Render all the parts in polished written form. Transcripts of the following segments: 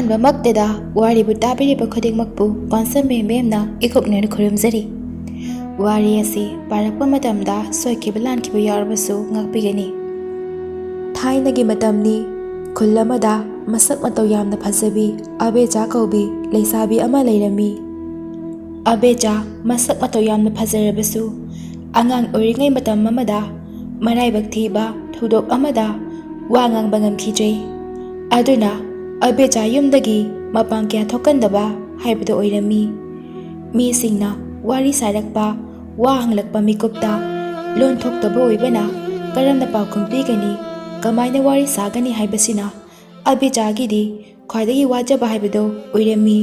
ꯑꯍꯥꯟꯕꯃꯛꯇꯗ ꯋꯥꯔꯤꯕꯨ ꯇꯥꯕꯤꯔꯤꯕ ꯈꯨꯗꯤꯡꯃꯛꯄꯨ ꯀꯣꯟꯁꯝꯕꯦ ꯃꯦꯝꯅ ꯏꯀꯨꯞꯅꯅ ꯈꯨꯔꯨꯝꯖꯔꯤ꯫ ꯋꯥꯔꯤ ꯑꯁꯤ ꯄꯥꯔꯛꯄ ꯃꯇꯝꯗ ꯁꯣꯏꯈꯤꯕ ꯂꯥꯟꯈꯤꯕ ꯌꯥꯎꯔꯕꯁꯨ ꯉꯥꯛꯄꯤꯒꯅꯤ꯫ ꯊꯥꯏꯅꯒꯤ ꯃꯇꯝꯅꯤ, ꯈꯨꯜ ꯑꯃꯗ ꯃꯁꯛ ꯃꯇꯧ ꯌꯥꯝꯅ ꯐꯖꯕꯤ ꯑꯕꯦꯆꯥ ꯀꯧꯕꯤ ꯂꯩꯁꯥꯕꯤ ꯑꯃ ꯂꯩꯔꯝꯃꯤ꯫ ꯑꯕꯦꯆꯥ ꯃꯁꯛ ꯃꯇꯧ ꯌꯥꯝꯅ ꯐꯖꯔꯕꯁꯨ ꯑꯉꯥꯡ ꯑꯣꯏꯔꯤꯉꯩ ꯃꯇꯝ ꯑꯃꯗ ꯃꯔꯥꯏꯕꯛ ꯊꯤꯕ ꯊꯧꯗꯣꯛ ꯑꯃꯗ ꯋꯥ ꯉꯥꯡꯕ ꯉꯝꯈꯤꯗ꯭ꯔꯦ꯫ ꯑꯗꯨꯅ ꯑꯕꯦꯆꯥ ꯌꯨꯝꯗꯒꯤ ꯃꯄꯥꯟ ꯀꯌꯥ ꯊꯣꯛꯀꯟꯗꯕ ꯍꯥꯏꯕꯗꯨ ꯑꯣꯏꯔꯝꯃꯤ꯫ ꯃꯤꯁꯤꯡꯅ ꯋꯥꯔꯤ ꯁꯥꯔꯛꯄ, ꯋꯥ ꯍꯪꯂꯛꯄ ꯃꯤꯀꯨꯞꯇ ꯂꯣꯟ ꯊꯣꯛꯇꯕ ꯑꯣꯏꯕꯅ ꯀꯔꯝꯅ ꯄꯥꯎꯈꯨꯝ ꯄꯤꯒꯅꯤ, ꯀꯃꯥꯏꯅ ꯋꯥꯔꯤ ꯁꯥꯒꯅꯤ ꯍꯥꯏꯕꯁꯤꯅ ꯑꯕꯦꯆꯥꯒꯤꯗꯤ ꯈ꯭ꯋꯥꯏꯗꯒꯤ ꯋꯥꯖꯕ ꯍꯥꯏꯕꯗꯨ ꯑꯣꯏꯔꯝꯃꯤ꯫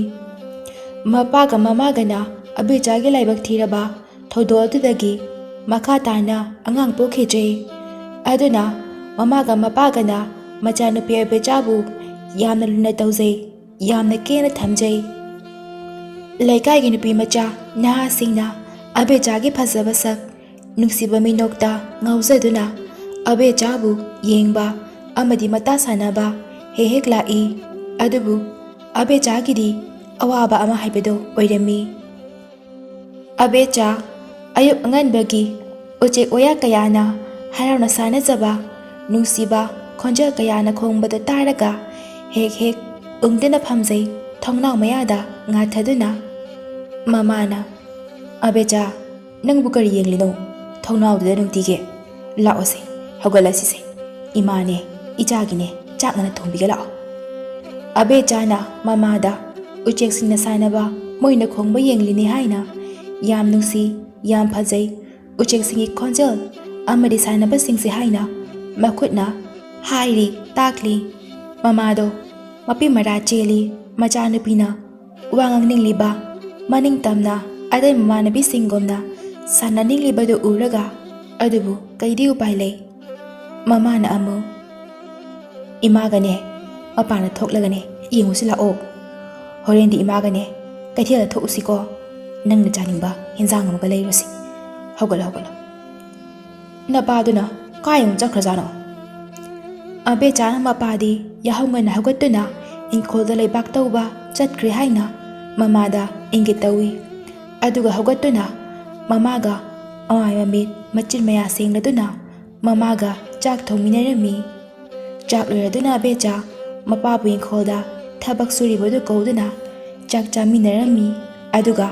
ꯃꯄꯥꯒ ꯃꯃꯥꯒꯅ ꯑꯕꯦꯆꯥꯒꯤ ꯂꯥꯏꯕꯛ ꯊꯤꯔꯕ ꯊꯧꯗꯣꯛ ꯑꯗꯨꯗꯒꯤ ꯃꯈꯥ ꯇꯥꯅ ꯑꯉꯥꯡ ꯄꯣꯛꯈꯤꯗ꯭ꯔꯦ꯫ ꯑꯗꯨꯅ ꯃꯃꯥꯒ ꯃꯄꯥꯒꯅ ꯃꯆꯥꯅꯨꯄꯤ ꯑꯕꯦꯆꯥꯕꯨ ꯌꯥꯝꯅ ꯂꯨꯅ ꯇꯧꯖꯩ, ꯌꯥꯝꯅ ꯀꯦꯅ ꯊꯝꯖꯩ꯫ ꯂꯩꯀꯥꯏꯒꯤ ꯅꯨꯄꯤ ꯃꯆꯥ ꯅꯍꯥꯁꯤꯡꯅ ꯑꯕꯦꯆꯥꯒꯤ ꯐꯖꯕ ꯁꯛ, ꯅꯨꯡꯁꯤꯕ ꯃꯤꯅꯣꯛꯇ ꯉꯥꯎꯖꯗꯨꯅ ꯑꯕꯦꯆꯥꯕꯨ ꯌꯦꯡꯕ ꯑꯃꯗꯤ ꯃꯇꯥ ꯁꯥꯟꯅꯕ ꯍꯦꯛ ꯍꯦꯛ ꯂꯥꯛꯏ꯫ ꯑꯗꯨꯕꯨ ꯑꯕꯦꯆꯥꯒꯤꯗꯤ ꯑꯋꯥꯕ ꯑꯃ ꯍꯥꯏꯕꯗꯨ ꯑꯣꯏꯔꯝꯃꯤ꯫ ꯑꯕꯦꯆꯥ ꯑꯌꯨꯛ ꯑꯉꯟꯕꯒꯤ ꯎꯆꯦꯛ ꯋꯥꯌꯥ ꯀꯌꯥꯅ ꯍꯔꯥꯎꯅ ꯁꯥꯟꯅꯖꯕ, ꯅꯨꯡꯁꯤꯕ ꯈꯣꯟꯖꯦꯜ ꯀꯌꯥꯅ ꯈꯣꯡꯕꯗꯨ ꯇꯥꯔꯒ ꯍꯦꯛ ꯍꯦꯛ ꯎꯪꯗꯨꯅ ꯐꯝꯖꯩ ꯊꯣꯡꯅꯥꯎ ꯃꯌꯥꯗ ꯉꯥꯊꯗꯨꯅ꯫ ꯃꯃꯥꯅ, "ꯑꯕꯦꯆꯥ, ꯅꯪꯕꯨ ꯀꯔꯤ ꯌꯦꯡꯂꯤꯅꯣ ꯊꯣꯡꯅꯥꯎꯗꯨꯗ ꯅꯨꯡꯇꯤꯒꯤ? ꯂꯥꯛꯑꯣꯁꯦ, ꯍꯧꯒꯠꯂꯁꯤꯁꯦ, ꯏꯃꯥꯅꯦ, ꯏꯆꯥꯒꯤꯅꯦ, ꯆꯥꯛ ꯉꯟꯅ ꯊꯣꯡꯕꯤꯒꯦ ꯂꯥꯛꯑꯣ꯫" ꯑꯕꯦꯆꯥꯅ ꯃꯃꯥꯗ ꯎꯆꯦꯛꯁꯤꯡꯅ ꯁꯥꯟꯅꯕ, ꯃꯣꯏꯅ ꯈꯣꯡꯕ ꯌꯦꯡꯂꯤꯅꯤ ꯍꯥꯏꯅ ꯌꯥꯝ ꯅꯨꯡꯁꯤ, ꯌꯥꯝ ꯐꯖꯩ ꯎꯆꯦꯛꯁꯤꯡꯒꯤ ꯈꯣꯟꯖꯦꯜ ꯑꯃꯗꯤ ꯁꯥꯟꯅꯕꯁꯤꯡꯁꯦ ꯍꯥꯏꯅ ꯃꯈꯨꯠꯅ ꯍꯥꯏꯔꯤ, ꯇꯥꯛꯂꯤ꯫ ꯃꯃꯥꯗꯣ ꯃꯄꯤ ꯃꯔꯥ ꯆꯦꯜꯂꯤ꯫ ꯃꯆꯥꯅꯨꯄꯤꯅ ꯋꯥ ꯉꯥꯡꯅꯤꯡꯂꯤꯕ, ꯃꯅꯤꯡ ꯇꯝꯅ ꯑꯇꯩ ꯃꯃꯥꯟꯅꯕꯤꯁꯤꯡꯒꯨꯝꯅ ꯁꯥꯟꯅꯅꯤꯡꯂꯤꯕꯗꯨ ꯎꯔꯒ, ꯑꯗꯨꯕꯨ ꯀꯩꯗꯤ ꯎꯄꯥꯏ ꯂꯩ? ꯃꯃꯥꯅ ꯑꯃꯨꯛ, "ꯏꯃꯥꯒꯅꯦ ꯃꯄꯥꯟꯗ ꯊꯣꯛꯂꯒꯅꯦ ꯌꯦꯡꯉꯨꯁꯤ ꯂꯥꯛꯑꯣ꯫ ꯍꯣꯔꯦꯟꯗꯤ ꯏꯃꯥꯒꯅꯦ ꯀꯩꯊꯦꯜꯗ ꯊꯣꯛꯎꯁꯤꯀꯣ, ꯅꯪꯅ ꯆꯥꯅꯤꯡꯕ ꯍꯦꯟꯖꯥꯡ ꯑꯃꯒ ꯂꯩꯔꯨꯁꯤ꯫ ꯍꯧꯒꯠꯂꯣ ꯍꯧꯒꯠꯂꯣ." "ꯅꯄꯥꯗꯨꯅ ꯀꯥꯏ ꯑꯃꯨꯛ ꯆꯠꯈ꯭ꯔꯖꯥꯠꯅꯣ?" ꯑꯕꯦꯆꯥꯅ ꯃꯄꯥꯗꯤ ꯌꯥꯍꯧ ꯉꯟꯅ ꯍꯧꯒꯠꯇꯨꯅ ꯏꯪꯈꯣꯜꯗ ꯂꯩꯕꯥꯛ ꯇꯧꯕ ꯆꯠꯈ꯭ꯔꯦ ꯍꯥꯏꯅ ꯃꯃꯥꯗ ꯏꯪꯒꯤꯠ ꯇꯧꯏ꯫ ꯑꯗꯨꯒ ꯍꯧꯒꯠꯇꯨꯅ ꯃꯃꯥꯒ ꯑꯃꯥꯏ ꯃꯃꯤꯠ ꯃꯆꯤꯟ ꯃꯌꯥ ꯁꯦꯡꯂꯗꯨꯅ ꯃꯃꯥꯒ ꯆꯥꯛ ꯊꯣꯡꯃꯤꯟꯅꯔꯝꯃꯤ꯫ ꯆꯥꯛ ꯂꯣꯏꯔꯗꯨꯅ ꯑꯕꯦꯆꯥ ꯃꯄꯥꯕꯨ ꯏꯪꯈꯣꯜꯗ ꯊꯕꯛ ꯁꯨꯔꯤꯕꯗꯨ ꯀꯧꯗꯨꯅ ꯆꯥꯛ ꯆꯥꯃꯤꯟꯅꯔꯝꯃꯤ꯫ ꯑꯗꯨꯒ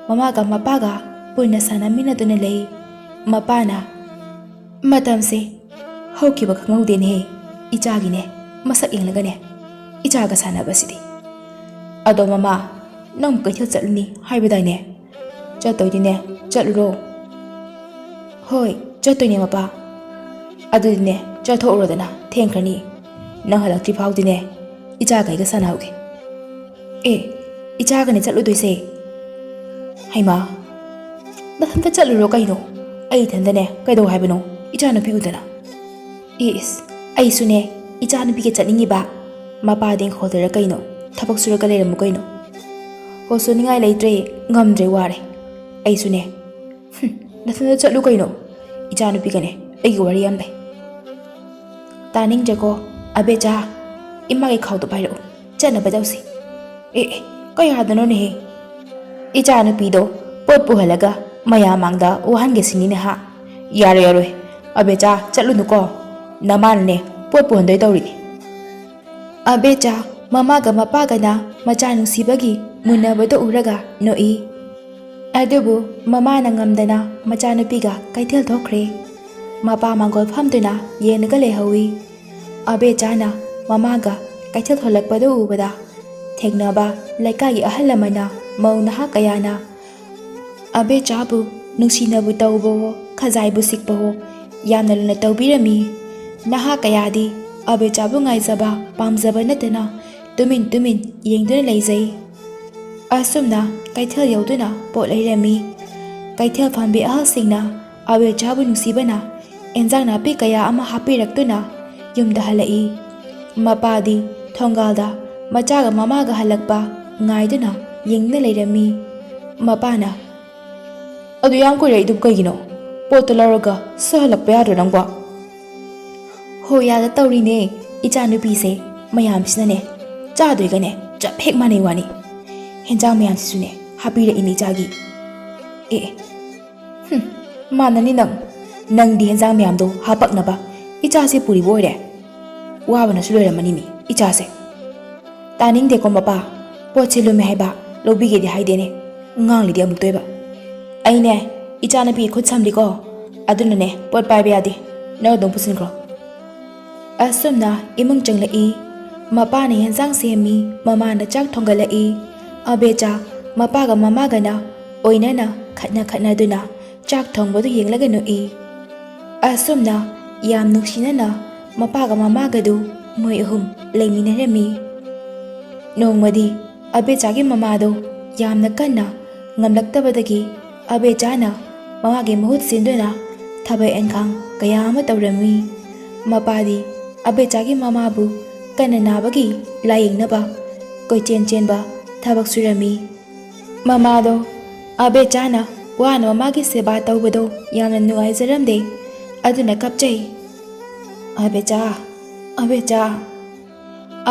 ꯃꯃꯥꯒ ꯃꯄꯥꯒ ꯄꯨꯟꯅ ꯁꯥꯟꯅꯃꯤꯟꯅꯗꯨꯅ ꯂꯩ꯫ ꯃꯄꯥꯅ, "ꯃꯇꯝꯁꯦ ꯍꯧꯈꯤꯕ ꯈꯪꯍꯧꯗꯦꯅꯦꯍꯦ, ꯏꯆꯥꯒꯤꯅꯦ ꯃꯁꯛ ꯌꯦꯡꯂꯒꯅꯦ ꯏꯆꯥꯒ ꯁꯥꯟꯅꯕꯁꯤꯗꯤ꯫ ꯑꯗꯣ ꯃꯃꯥ, ꯅꯪ ꯀꯩꯊꯦꯜ ꯆꯠꯂꯅꯤ ꯍꯥꯏꯕꯗꯥꯏꯅꯦ? ꯆꯠꯇꯣꯏꯗꯤꯅꯦ ꯆꯠꯂꯨꯔꯣ." "ꯍꯣꯏ ꯆꯠꯇꯣꯏꯅꯦ ꯃꯄꯥ." "ꯑꯗꯨꯗꯤꯅꯦ ꯆꯠꯊꯣꯛꯎꯔꯣꯗꯅ, ꯊꯦꯡꯈ꯭ꯔꯅꯤ꯫ ꯅꯪ ꯍꯜꯂꯛꯇ꯭ꯔꯤ ꯐꯥꯎꯗꯤꯅꯦ ꯏꯆꯥꯒ ꯑꯩꯒ ꯁꯥꯟꯅꯍꯧꯒꯦ." "ꯑꯦ, ꯏꯆꯥꯒꯅꯦ ꯆꯠꯂꯨꯗꯣꯏꯁꯦ." "ꯍꯩꯃꯥ, ꯅꯊꯟꯇ ꯆꯠꯂꯨꯔꯣ ꯀꯩꯅꯣ? ꯑꯩ ꯏꯊꯟꯇꯅꯦ ꯀꯩꯗꯧ ꯍꯥꯏꯕꯅꯣ ꯏꯆꯥꯅꯨꯄꯤ ꯎꯗꯅ?" "ꯏꯁ, ꯑꯩꯁꯨꯅꯦ ꯏꯆꯥꯅꯨꯄꯤꯒ ꯆꯠꯅꯤꯡꯉꯤꯕ꯫ ꯃꯄꯥꯗꯤ ꯏꯪꯈꯣꯜꯗꯔ ꯀꯩꯅꯣ ꯊꯕꯛ ꯁꯨꯔꯒ ꯂꯩꯔꯝꯃꯨ ꯀꯩꯅꯣ." "ꯍꯣ, ꯁꯨꯅꯤꯡꯉꯥꯏ ꯂꯩꯇ꯭ꯔꯦ, ꯉꯝꯗ꯭ꯔꯦ, ꯋꯥꯔꯦ ꯑꯩꯁꯨꯅꯦ." "ꯅꯊꯟꯇ ꯆꯠꯂꯨ ꯀꯩꯅꯣ, ꯏꯆꯥꯅꯨꯄꯤꯒꯅꯦ ꯑꯩꯒꯤ ꯋꯥꯔꯤ ꯌꯥꯝ ꯂꯩ." "ꯇꯥꯅꯤꯡꯗ꯭ꯔꯦꯀꯣ ꯑꯕꯦꯆꯥ, ꯏꯃꯥꯒꯤ ꯈꯥꯎꯗꯣ ꯄꯥꯏꯔꯛꯎ, ꯆꯠꯅꯕ ꯇꯧꯁꯤ." "ꯑꯦ ꯀꯌꯥꯗꯅꯣꯅꯦꯍꯦ? ꯏꯆꯥꯅꯨꯄꯤꯗꯣ ꯄꯣꯠ ꯄꯨꯍꯜꯂꯒ ꯃꯌꯥꯝ ꯃꯥꯡꯗ ꯋꯥꯍꯟꯒꯦ ꯁꯤꯅꯤꯅꯦ ꯍꯥ? ꯌꯥꯔꯣꯏ ꯌꯥꯔꯣꯏ, ꯑꯕꯦꯆꯥ ꯆꯠꯂꯨꯅꯨꯀꯣ, ꯅꯃꯥꯅꯅꯦ ꯄꯣꯠ ꯄꯨꯍꯟꯗꯣꯏ ꯇꯧꯔꯤꯅꯤ." ꯑꯕꯦꯆꯥ ꯃꯃꯥꯒ ꯃꯄꯥꯒꯅ ꯃꯆꯥ ꯅꯨꯡꯁꯤꯕꯒꯤ ꯃꯨꯟꯅꯕꯗꯨ ꯎꯔꯒ ꯅꯣꯛꯏ꯫ ꯑꯗꯨꯕꯨ ꯃꯃꯥꯅ ꯉꯝꯗꯅ ꯃꯆꯥꯅꯨꯄꯤꯒ ꯀꯩꯊꯦꯜ ꯊꯣꯛꯈ꯭ꯔꯦ꯫ ꯃꯄꯥ ꯃꯥꯡꯒꯣꯜ ꯐꯝꯗꯨꯅ ꯌꯦꯡꯂꯒ ꯂꯩꯍꯧꯏ꯫ ꯑꯕꯦꯆꯥꯅ ꯃꯃꯥꯒ ꯀꯩꯊꯦꯜ ꯊꯣꯛꯂꯛꯄꯗꯨ ꯎꯕꯗ ꯊꯦꯡꯅꯕ ꯂꯩꯀꯥꯏꯒꯤ ꯑꯍꯜ ꯂꯃꯟꯅ, ꯃꯧ ꯅꯍꯥ ꯀꯌꯥꯅ ꯑꯕꯦꯆꯥꯕꯨ ꯅꯨꯡꯁꯤꯅꯕꯨ ꯇꯧꯕꯋꯣ, ꯈꯖꯥꯏꯕꯨ ꯁꯤꯛꯄꯋꯣ ꯌꯥꯝꯅ ꯂꯨꯅ ꯇꯧꯕꯤꯔꯝꯃꯤ꯫ ꯅꯍꯥ ꯀꯌꯥꯗꯤ ꯑꯕꯦꯆꯥꯕꯨ ꯉꯥꯏꯖꯕ, ꯄꯥꯝꯖꯕ ꯅꯠꯇꯅ ꯇꯨꯃꯤꯟ ꯇꯨꯃꯤꯟ ꯌꯦꯡꯗꯨꯅ ꯂꯩꯖꯩ꯫ ꯑꯁꯨꯝꯅ ꯀꯩꯊꯦꯜ ꯌꯧꯗꯨꯅ ꯄꯣꯠ ꯂꯩꯔꯝꯃꯤ꯫ ꯀꯩꯊꯦꯜ ꯐꯝꯕꯤ ꯑꯍꯜꯁꯤꯡꯅ ꯑꯕꯦꯆꯥꯕꯨ ꯅꯨꯡꯁꯤꯕꯅ ꯑꯦꯟꯖꯥꯡ ꯅꯥꯄꯤ ꯀꯌꯥ ꯑꯃ ꯍꯥꯞꯄꯤꯔꯛꯇꯨꯅ ꯌꯨꯝꯗ ꯍꯜꯂꯛꯏ꯫ ꯃꯄꯥꯗꯤ ꯊꯣꯡꯒꯥꯜꯗ ꯃꯆꯥꯒ ꯃꯃꯥꯒ ꯍꯜꯂꯛꯄ ꯉꯥꯏꯗꯨꯅ ꯌꯦꯡꯗꯨꯅ ꯂꯩꯔꯝꯃꯤ꯫ ꯃꯄꯥꯅ, "ꯑꯗꯨ ꯌꯥꯝ ꯀꯨꯏꯔꯛꯏꯗꯨꯕꯨ ꯀꯩꯒꯤꯅꯣ? ꯄꯣꯠꯇꯨ ꯂꯧꯔꯒ ꯁꯠ ꯍꯜꯂꯛꯄ ꯌꯥꯗ꯭ꯔꯣ ꯅꯪꯕꯣ?" "ꯍꯣ ꯌꯥꯗ ꯇꯧꯔꯤꯅꯦ, ꯏꯆꯥꯅꯨꯄꯤꯁꯦ ꯃꯌꯥꯝꯁꯤꯅꯅꯦ ꯆꯥꯗꯣꯏꯒꯅꯦ ꯆꯞ ꯍꯦꯛ ꯃꯥꯟꯅꯩ ꯋꯥꯅꯤ ꯍꯦꯟꯖꯥꯡ ꯃꯌꯥꯝꯁꯤꯁꯨꯅꯦ ꯍꯥꯞꯄꯤꯔꯛꯏꯅꯤ ꯏꯆꯥꯒꯤ ꯃꯥꯟꯅꯅꯤ ꯅꯪꯗꯤ ꯍꯦꯟꯖꯥꯡ ꯃꯌꯥꯝꯗꯣ ꯍꯥꯄꯛꯅꯕ ꯏꯆꯥꯁꯦ ꯄꯨꯔꯤꯕ ꯑꯣꯏꯔꯦ ꯋꯥꯕꯅꯁꯨ ꯂꯣꯏꯔꯝꯃꯅꯤꯅꯤ ꯏꯆꯥꯁꯦ ꯇꯥꯅꯤꯡꯗꯦꯀꯣ ꯃꯄꯥ ꯄꯣꯠꯁꯦ ꯂꯨꯝꯃꯦ ꯍꯥꯏꯕ ꯂꯧꯕꯤꯒꯦꯗꯤ ꯍꯥꯏꯗꯦꯅꯦ ꯉꯥꯡꯂꯤꯗꯤ ꯑꯃꯨꯛꯇꯣꯏꯕ ꯑꯩꯅꯦ ꯏꯆꯥꯅꯨꯄꯤ ꯈꯨꯠ ꯁꯝꯂꯤꯀꯣ ꯑꯗꯨꯅꯅꯦ ꯄꯣꯠ ꯄꯥꯏꯕ ꯌꯥꯗꯦ ꯅꯪ ꯑꯗꯨꯝ ꯄꯨꯁꯤꯟꯈ꯭ꯔꯣ ꯑꯁꯨꯝꯅ ꯏꯃꯨꯡ ꯆꯪꯂꯛꯏ ꯃꯄꯥꯅ ꯍꯦꯟꯖꯥꯡ ꯁꯦꯝꯃꯤ ꯃꯃꯥꯅ ꯆꯥꯛ ꯊꯣꯡꯒꯠꯂꯛꯏ ꯑꯕꯦꯆꯥ ꯃꯄꯥꯒ ꯃꯃꯥꯒꯅ ꯑꯣꯏꯅꯅ ꯈꯠꯅꯗꯨꯅ ꯆꯥꯛ ꯊꯣꯡꯕꯗꯨ ꯌꯦꯡꯂꯒ ꯅꯣꯛꯏ ꯑꯁꯨꯝꯅ ꯌꯥꯝ ꯅꯨꯡꯁꯤꯅꯅ ꯃꯄꯥꯒ ꯃꯃꯥꯒꯗꯨ ꯃꯣꯏ ꯑꯍꯨꯝ ꯂꯩꯃꯤꯟꯅꯔꯝꯃꯤ ꯅꯣꯡꯃꯗꯤ ꯑꯕꯦꯆꯥꯒꯤ ꯃꯃꯥꯗꯣ ꯌꯥꯝꯅ ꯀꯟꯅ ꯉꯝꯂꯛꯇꯕꯗꯒꯤ ꯑꯕꯦꯆꯥꯅ ꯃꯃꯥꯒꯤ ꯃꯍꯨꯠ ꯁꯤꯟꯗꯨꯅ ꯊꯕꯛ ꯏꯟꯈꯥꯡ ꯀꯌా ꯑꯃ ꯇꯧꯔꯝꯃꯤ ꯃꯄꯥꯗꯤ ꯑꯕꯦꯆꯥꯒꯤ ꯃꯃꯥꯕꯨ ꯀꯟꯅ ꯅꯥꯕꯒꯤ ꯂꯥꯌꯦꯡꯅꯕ ꯀꯣꯏꯆꯦꯟ ꯆꯦꯟꯕ ꯊꯕꯛ ꯁꯨꯔꯝꯃꯤ ꯃꯃꯥꯗꯣ ꯑꯕꯦꯆꯥꯅ ꯋꯥꯅ ꯃꯃꯥꯒꯤ ꯁꯦꯕꯥ ꯇꯧꯕꯗꯣ ꯌꯥꯝꯅ ꯅꯨꯡꯉꯥꯏꯖꯔꯝꯗꯦ ꯑꯗꯨꯅ ꯀꯞꯆꯩ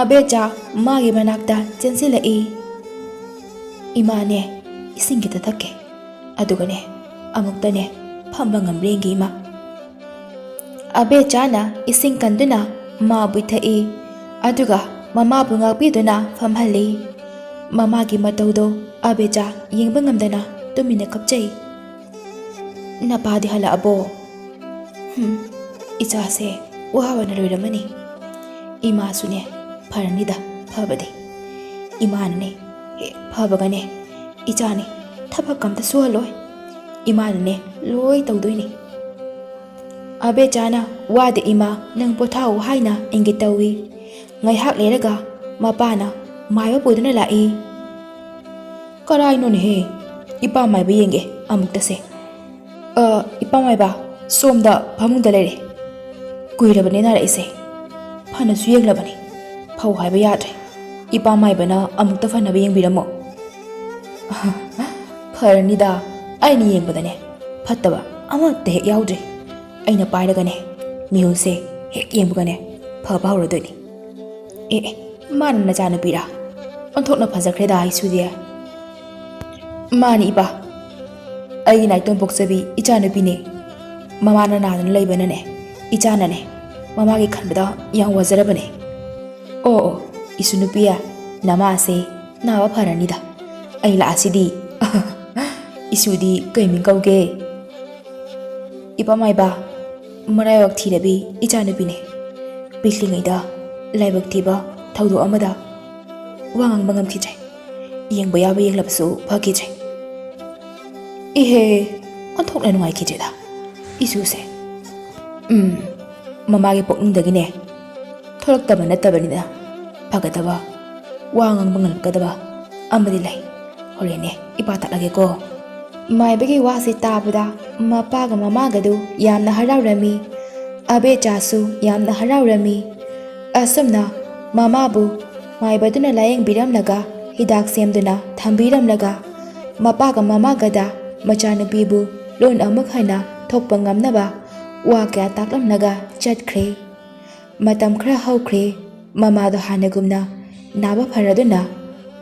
ꯑꯕꯦꯆꯥ ꯃꯥꯒꯤ ꯃꯅꯥꯛꯇ ꯆꯦꯟꯁꯤꯜꯂꯛꯏ ꯏꯃꯥꯅꯦ ꯏꯁꯤꯡ ꯈꯤꯇ ꯊꯛꯀꯦ ꯑꯗꯨꯒꯅꯦ ꯑꯃꯨꯛꯇꯅꯦ ꯐꯝꯕ ꯉꯝꯕ꯭ꯔꯦꯡꯒꯤ ꯏꯃꯥ ꯑꯕꯦꯆꯥꯅ ꯏꯁꯤꯡ ꯀꯟꯗꯨꯅ ꯃꯥꯕꯨ ꯊꯛꯏ ꯑꯗꯨꯒ ꯃꯃꯥꯕꯨ ꯉꯥꯛꯄꯤꯗꯨꯅ ꯐꯝꯍꯜꯂꯤ ꯃꯃꯥꯒꯤ ꯃꯇꯧꯗꯣ ꯑꯕꯦꯆꯥ ꯌꯦꯡꯕ ꯉꯝꯗꯅ ꯇꯨꯃꯤꯟꯅ ꯀꯞꯆꯩ ꯅꯄꯥꯗꯤ ꯍꯜꯂꯛꯑꯕꯣ ꯏꯆꯥꯁꯦ ꯋꯥꯕꯅ ꯂꯣꯏꯔꯝꯃꯅꯤ ꯏꯃꯥꯁꯨꯅꯦ ꯐꯔꯅꯤꯗ ꯐꯕꯗꯤ ꯏꯃꯥꯅꯅꯦ ꯍꯦꯛ ꯐꯕꯒꯅꯦ ꯏꯆꯥꯅꯦ ꯊꯕꯛ ꯑꯝꯇ ꯁꯨꯍꯜꯂꯣꯏ ꯏꯃꯥꯅꯅꯦ ꯂꯣꯏ ꯇꯧꯗꯣꯏꯅꯤ ꯑꯕꯦꯆꯥꯅ ꯋꯥꯗꯦ ꯏꯃꯥ ꯅꯪ ꯄꯣꯊꯥꯎ ꯍꯥꯏꯅ ꯏꯪꯒꯤꯠ ꯇꯧꯏ ꯉꯥꯏꯍꯥꯛ ꯂꯩꯔꯒ ꯃꯄꯥꯅ ꯃꯥꯏꯕ ꯄꯨꯗꯨꯅ ꯂꯥꯛꯏ ꯀꯔꯥꯏꯅꯣꯅꯦꯍꯦ ꯏꯄꯥ ꯃꯥꯏꯕ ꯌꯦꯡꯒꯦ ꯑꯃꯨꯛꯇꯁꯦ ꯏꯄꯥ ꯃꯥꯏꯕ ꯁꯣꯝꯗ ꯐꯃꯨꯡꯗ ꯂꯩꯔꯦ ꯀꯨꯏꯔꯕꯅꯦ ꯅꯥꯔꯛꯏꯁꯦ ꯐꯅꯁꯨ ꯌꯦꯡꯂꯕꯅꯤ ꯐꯧ ꯍꯥꯏꯕ ꯌꯥꯗ꯭ꯔꯦ ꯏꯄꯥ ꯃꯥꯏꯕꯅ ꯑꯃꯨꯛꯇ ꯐꯅꯕ ꯌꯦꯡꯕꯤꯔꯝꯃꯣ ꯐꯔꯅꯤꯗ ꯑꯩꯅ ꯌꯦꯡꯕꯗꯅꯦ ꯐꯠꯇꯕ ꯑꯃꯠꯇ ꯍꯦꯛ ꯌꯥꯎꯗ꯭ꯔꯤ ꯑꯩꯅ ꯄꯥꯏꯔꯒꯅꯦ ꯃꯤꯍꯨꯜꯁꯦ ꯍꯦꯛ ꯌꯦꯡꯕꯒꯅꯦ ꯐꯕ ꯍꯧꯔꯗꯣꯏꯅꯤ ꯃꯥꯅ ꯅꯆꯥꯅꯨꯄꯤꯔꯥ ꯑꯣꯟꯊꯣꯛꯅ ꯐꯖꯈ꯭ꯔꯦꯗ ꯑꯩꯁꯨꯗꯤ ꯃꯥꯅꯤ ꯏꯄꯥ ꯑꯩꯒꯤ ꯅꯥꯏꯇꯣꯝ ꯄꯣꯛꯆꯕꯤ ꯏꯆꯥꯅꯨꯄꯤꯅꯦ ꯃꯃꯥꯅ ꯅꯥꯗꯨꯅ ꯂꯩꯕꯅꯅꯦ ꯏꯆꯥꯅꯅꯦ ꯃꯃꯥꯒꯤ ꯈꯟꯕꯗ ꯌꯥꯝ ꯋꯥꯖꯔꯕꯅꯦ ꯑꯣ ꯏꯁꯨ ꯅꯨꯄꯤꯌꯥ ꯅꯃꯥꯁꯦ ꯅꯥꯕ ꯐꯔꯅꯤꯗ ꯑꯩ ꯂꯥꯛꯑꯁꯤꯗꯤ ꯏꯁꯨꯗꯤ ꯀꯩ ꯃꯤꯡ ꯀꯧꯒꯦ ꯏꯄꯥ ꯃꯥꯏꯕ ꯃꯔꯥꯏꯕꯛ ꯊꯤꯔꯕꯤ ꯏꯆꯥꯅꯨꯄꯤꯅꯦ ꯄꯤꯛꯂꯤꯉꯩꯗ ꯂꯥꯏꯕꯛ ꯊꯤꯕ ꯊꯧꯗꯣꯛ ꯑꯃꯗ ꯋꯥ ꯉꯥꯡꯕ ꯉꯝꯈꯤꯗ꯭ꯔꯦ ꯌꯦꯡꯕ ꯌꯥꯕ ꯌꯦꯡꯂꯕꯁꯨ ꯐꯈꯤꯗ꯭ꯔꯦ ꯏꯍꯦ ꯑꯣꯟꯊꯣꯛꯅ ꯅꯨꯡꯉꯥꯏꯈꯤꯗ꯭ꯔꯦꯗ ꯏꯁꯨꯁꯦ ꯃꯃꯥꯒꯤ ꯄꯨꯛꯅꯤꯡꯗꯒꯤꯅꯦ ꯊꯣꯛꯂꯛꯇꯕ ꯅꯠꯇꯕꯅꯤꯅ ꯐꯒꯗꯕ ꯋꯥ ꯉꯥꯡꯕ ꯉꯝꯂꯛꯀꯗꯕ ꯑꯃꯗꯤ ꯂꯩ ꯍꯣꯔꯦꯟꯅꯦ ꯏꯄꯥ ꯇꯥꯛꯂꯒꯦꯀꯣ ꯃꯥꯏꯕꯒꯤ ꯋꯥꯁꯤ ꯇꯥꯕꯗ ꯃꯄꯥꯒ ꯃꯃꯥꯒꯗꯨ ꯌꯥꯝꯅ ꯍꯔꯥꯎꯔꯝꯃꯤ ꯑꯕꯦꯆꯥꯁꯨ ꯌꯥꯝꯅ ꯍꯔꯥꯎꯔꯝꯃꯤ ꯑꯁꯨꯝꯅ ꯃꯃꯥꯕꯨ ꯃꯥꯏꯕꯗꯨꯅ ꯂꯥꯌꯦꯡꯕꯤꯔꯝꯂꯒ ꯍꯤꯗꯥꯛ ꯁꯦꯝꯗꯨꯅ ꯊꯝꯕꯤꯔꯝꯂꯒ ꯃꯄꯥꯒ ꯃꯃꯥꯒꯗ ꯃꯆꯥꯅꯨꯄꯤꯕꯨ ꯂꯣꯟ ꯑꯃꯨꯛ ꯍꯟꯅ ꯊꯣꯛꯄ ꯉꯝꯅꯕ ꯋꯥ ꯀꯌా ꯇꯥꯛꯂꯝꯂꯒ ꯆꯠꯈ꯭ꯔꯦ ꯃꯇꯝ ꯈꯔ ꯍꯧꯈ꯭ꯔꯦ ꯃꯃꯥꯗꯣ ꯍꯥꯟꯅꯒꯨꯝꯅ ꯅꯥꯕ ꯐꯔꯗꯨꯅ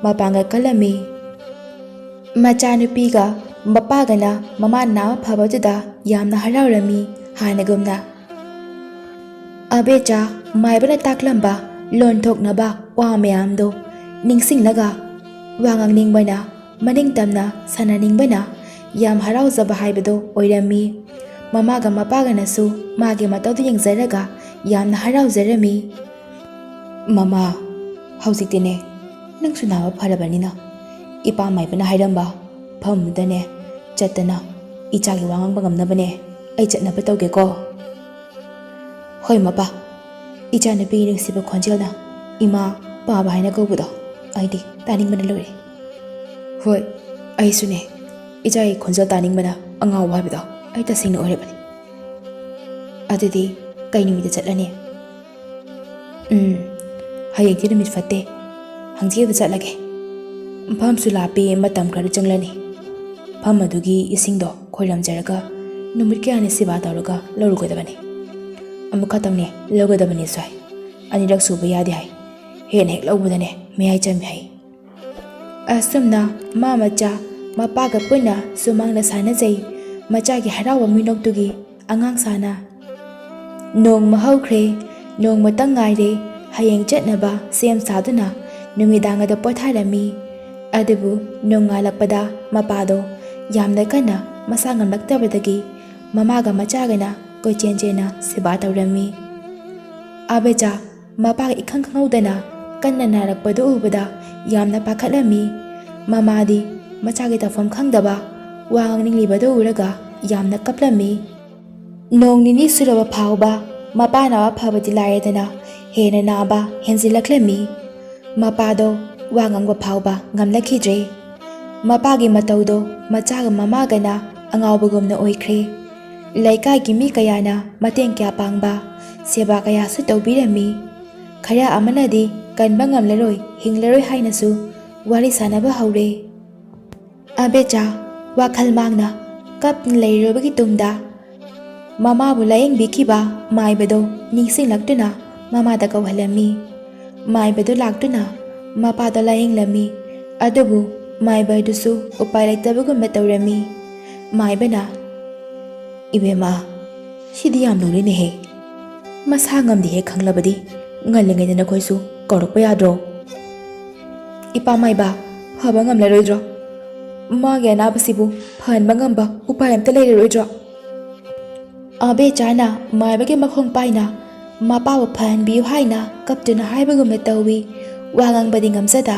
ꯃꯄꯥꯡꯒꯜ ꯀꯜꯂꯝꯃꯤ ꯃꯆꯥꯅꯨꯄꯤꯒ ꯃꯄꯥꯒꯅ ꯃꯃꯥ ꯅꯥꯕ ꯐꯕꯗꯨꯗ ꯌꯥꯝꯅ ꯍꯔꯥꯎꯔꯝꯃꯤ ꯍꯥꯟꯅꯒꯨꯝꯅ ꯑꯕꯦꯆꯥ ꯃꯥꯏꯕꯅ ꯇꯥꯛꯂꯝꯕ ꯂꯣꯟ ꯊꯣꯛꯅꯕ ꯋꯥ ꯃꯌꯥꯝꯗꯣ ꯅꯤꯡꯁꯤꯡꯂꯒ ꯋꯥ ꯉꯥꯡꯅꯤꯡꯕꯅ ꯃꯅꯤꯡ ꯇꯝꯅ ꯁꯥꯟꯅꯅꯤꯡꯕꯅ ꯌꯥꯝ ꯍꯔꯥꯎꯖꯕ ꯍꯥꯏꯕꯗꯣ ꯑꯣꯏꯔꯝꯃꯤ ꯃꯃꯥꯒ ꯃꯄꯥꯒꯅꯁꯨ ꯃꯥꯒꯤ ꯃꯇꯧꯗꯨ ꯌꯦꯡꯖꯔꯒ ꯌꯥꯝꯅ ꯍꯔꯥꯎꯖꯔꯝꯃꯤ ꯃꯃꯥ ꯍꯧꯖꯤꯛꯇꯤꯅꯦ ꯅꯪꯁꯨ ꯅꯥꯕ ꯐꯔꯕꯅꯤꯅ ꯏꯄꯥ ꯃꯥꯏꯕꯅ ꯍꯥꯏꯔꯝꯕ ꯐꯝꯗꯅꯦ ꯆꯠꯇꯅ ꯏꯆꯥꯒꯤ ꯋꯥ ꯉꯥꯡꯕ ꯉꯝꯅꯕꯅꯦ ꯑꯩ ꯆꯠꯅꯕ ꯇꯧꯒꯦꯀꯣ ꯍꯣꯏ ꯃꯄꯥ ꯏꯆꯥꯅꯨꯄꯤꯒꯤ ꯅꯨꯡꯁꯤꯕ ꯈꯣꯟꯖꯦꯜꯅ ꯏꯃꯥ ꯄꯥꯕ ꯍꯥꯏꯅ ꯀꯧꯕꯗꯣ ꯑꯩꯗꯤ ꯇꯥꯅꯤꯡꯕꯅ ꯂꯣꯏꯔꯦ ꯍꯣꯏ ꯑꯩꯁꯨꯅꯦ ꯏꯆꯥꯒꯤ ꯈꯣꯟꯖꯦꯜ ꯇꯥꯅꯤꯡꯕꯅ ꯑꯉꯥꯎꯕ ꯍꯥꯏꯕꯗꯣ ꯑꯩ ꯇꯁꯦꯡꯅ ꯑꯣꯏꯔꯕꯅꯤ ꯑꯗꯨꯗꯤ ꯀꯩ ꯅꯨꯃꯤꯠꯇ ꯆꯠꯂꯅꯤ ꯍꯌꯦꯡꯗꯤ ꯅꯨꯃꯤꯠ ꯐꯠꯇꯦ ꯍꯪꯆꯤꯠꯇ ꯆꯠꯂꯒꯦ ꯃꯐꯝꯁꯨ ꯂꯥꯞꯄꯤ ꯃꯇꯝ ꯈꯔ ꯆꯪꯂꯅꯤ ꯃꯐꯝ ꯑꯗꯨꯒꯤ ꯏꯁꯤꯡꯗꯣ ꯈꯣꯏꯔꯝꯖꯔꯒ ꯅꯨꯃꯤꯠ ꯀꯌꯥꯅꯤ ꯁꯦꯕꯥ ꯇꯧꯔꯒ ꯂꯧꯔꯨꯒꯗꯕꯅꯤ ꯑꯃꯨꯛ ꯈꯛꯇꯪꯅꯦ ꯂꯧꯒꯗꯕꯅꯤ ꯁ꯭ꯋꯥꯏ ꯑꯅꯤꯔꯛ ꯁꯨꯕ ꯌꯥꯗꯦ ꯍꯥꯏ ꯍꯦꯟꯅ ꯍꯦꯛ ꯂꯧꯕꯗꯅꯦ ꯃꯌꯥꯏ ꯆꯝꯃꯤ ꯍꯥꯏ ꯑꯁꯨꯝꯅ ꯃꯥ ꯃꯆꯥ ꯃꯄꯥꯒ ꯄꯨꯟꯅ ꯁꯨꯃꯥꯡꯗ ꯁꯥꯟꯅꯖꯩ ꯃꯆꯥꯒꯤ ꯍꯔꯥꯎꯕ ꯃꯤꯅꯣꯛꯇꯨꯒꯤ ꯑꯉꯥꯡ ꯁꯥꯅ ꯅꯣꯡꯃ ꯍꯧꯈ꯭ꯔꯦ ꯅꯣꯡꯃꯇꯪ ꯉꯥꯏꯔꯦ ꯍꯌꯦꯡ ꯆꯠꯅꯕ ꯁꯦꯝ ꯁꯥꯗꯨꯅ ꯅꯨꯃꯤꯗꯥꯡꯗ ꯄꯣꯊꯥꯔꯝꯃꯤ ꯑꯗꯨꯕꯨ ꯅꯣꯡꯉꯥꯜꯂꯛꯄꯗ ꯃꯄꯥꯗꯣ ꯌꯥꯝꯅ ꯀꯟꯅ ꯃꯁꯥ ꯉꯝꯂꯛꯇꯕꯗꯒꯤ ꯃꯃꯥꯒ ꯃꯆꯥꯒꯅ ꯀꯣꯏꯆꯦꯟ ꯆꯦꯟꯅ ꯁꯦꯕꯥ ꯇꯧꯔꯝꯃꯤ ꯑꯕꯦꯆꯥ ꯃꯄꯥꯒ ꯏꯈꯪ ꯈꯪꯍꯧꯗꯅ ꯀꯟꯅ ꯅꯥꯔꯛꯄꯗꯨ ꯎꯕꯗ ꯌꯥꯝꯅ ꯄꯥꯈꯠꯂꯝꯃꯤ ꯃꯃꯥꯗꯤ ꯃꯆꯥꯒꯤ ꯇꯧꯐꯝ ꯈꯪꯗꯕ ꯋꯥ ꯉꯥꯡꯅꯤꯡꯂꯤꯕꯗꯨ ꯎꯔꯒ ꯌꯥꯝꯅ ꯀꯞꯂꯝꯃꯤ ꯅꯣꯡ ꯅꯤꯅꯤ ꯁꯨꯔꯕ ꯐꯥꯎꯕ ꯃꯄꯥ ꯅꯥꯕ ꯐꯕꯗꯤ ꯂꯥꯏꯔꯗꯅ ꯍꯦꯟꯅ ꯅꯥꯕ ꯍꯦꯟꯖꯤꯜꯂꯛꯂꯝꯃꯤ ꯃꯄꯥꯗꯣ ꯋꯥ ꯉꯥꯡꯕ ꯐꯥꯎꯕ ꯉꯝꯂꯛꯈꯤꯗ꯭ꯔꯦ ꯃꯄꯥꯒꯤ ꯃꯇꯧꯗꯣ ꯃꯆꯥꯒ ꯃꯃꯥꯒꯅ ꯑꯉꯥꯎꯕꯒꯨꯝꯅ ꯑꯣꯏꯈ꯭ꯔꯦ ꯂꯩꯀꯥꯏꯒꯤ ꯃꯤ ꯀꯌꯥꯅ ꯃꯇꯦꯡ ꯀꯌꯥ ꯄꯥꯡꯕ ꯁꯦꯕꯥ ꯀꯌꯥꯁꯨ ꯇꯧꯕꯤꯔꯝꯃꯤ ꯈꯔ ꯑꯃꯅꯗꯤ ꯀꯟꯕ ꯉꯝꯂꯔꯣꯏ ꯍꯤꯡꯂꯔꯣꯏ ꯍꯥꯏꯅꯁꯨ ꯋꯥꯔꯤ ꯁꯥꯟꯅꯕ ꯍꯧꯔꯦ ꯑꯕꯦꯆꯥ ꯋꯥꯈꯜ ꯃꯥꯡꯅ ꯀꯞꯅ ꯂꯩꯔꯨꯔꯕꯒꯤ ꯇꯨꯡꯗ ꯃꯃꯥꯕꯨ ꯂꯥꯌꯦꯡꯕꯤꯈꯤꯕ ꯃꯥꯏꯕꯗꯣ ꯅꯤꯡꯁꯤꯡꯂꯛꯇꯨꯅ ꯃꯃꯥꯗ ꯀꯧꯍꯜꯂꯝꯃꯤ ꯃꯥꯏꯕꯗꯨ ꯂꯥꯛꯇꯨꯅ ꯃꯄꯥꯗ ꯂꯥꯌꯦꯡꯂꯝꯃꯤ ꯑꯗꯨꯕꯨ ꯃꯥꯏꯕ ꯑꯗꯨꯁꯨ ꯎꯄꯥꯏ ꯂꯩꯇꯕꯒꯨꯝꯅ ꯇꯧꯔꯝꯃꯤ ꯃꯥꯏꯕꯅ ꯏꯕꯦꯝꯃ ꯁꯤꯗꯤ ꯌꯥꯝ ꯂꯨꯔꯦꯅꯦꯍꯦ ꯃꯁꯥ ꯉꯝꯗꯦꯍꯦ ꯈꯪꯂꯕꯗꯤ ꯉꯜꯂꯤꯉꯩꯗ ꯅꯈꯣꯏꯁꯨ ꯀꯧꯔꯛꯄ ꯌꯥꯗ꯭ꯔꯣ ꯏꯄꯥ ꯃꯥꯏꯕ ꯐꯕ ꯉꯝꯂꯔꯣꯏꯗ꯭ꯔꯣ ꯃꯥꯒꯤ ꯑꯅꯥꯕꯁꯤꯕꯨ ꯐꯍꯟꯕ ꯉꯝꯕ ꯎꯄꯥꯏ ꯑꯝꯇ ꯂꯩꯔꯔꯣꯏꯗ꯭ꯔꯣ ꯑꯕꯦꯆꯥꯅ ꯃꯥꯏꯕꯒꯤ ꯃꯈꯣꯡ ꯄꯥꯏꯅ ꯃꯄꯥꯕꯨ ꯐꯍꯟꯕꯤꯌꯨ ꯍꯥꯏꯅ ꯀꯞꯇꯨꯅ ꯍꯥꯏꯕꯒꯨꯝꯅ ꯇꯧꯋꯤ ꯋꯥ ꯉꯥꯡꯕꯗꯤ ꯉꯝꯖꯗ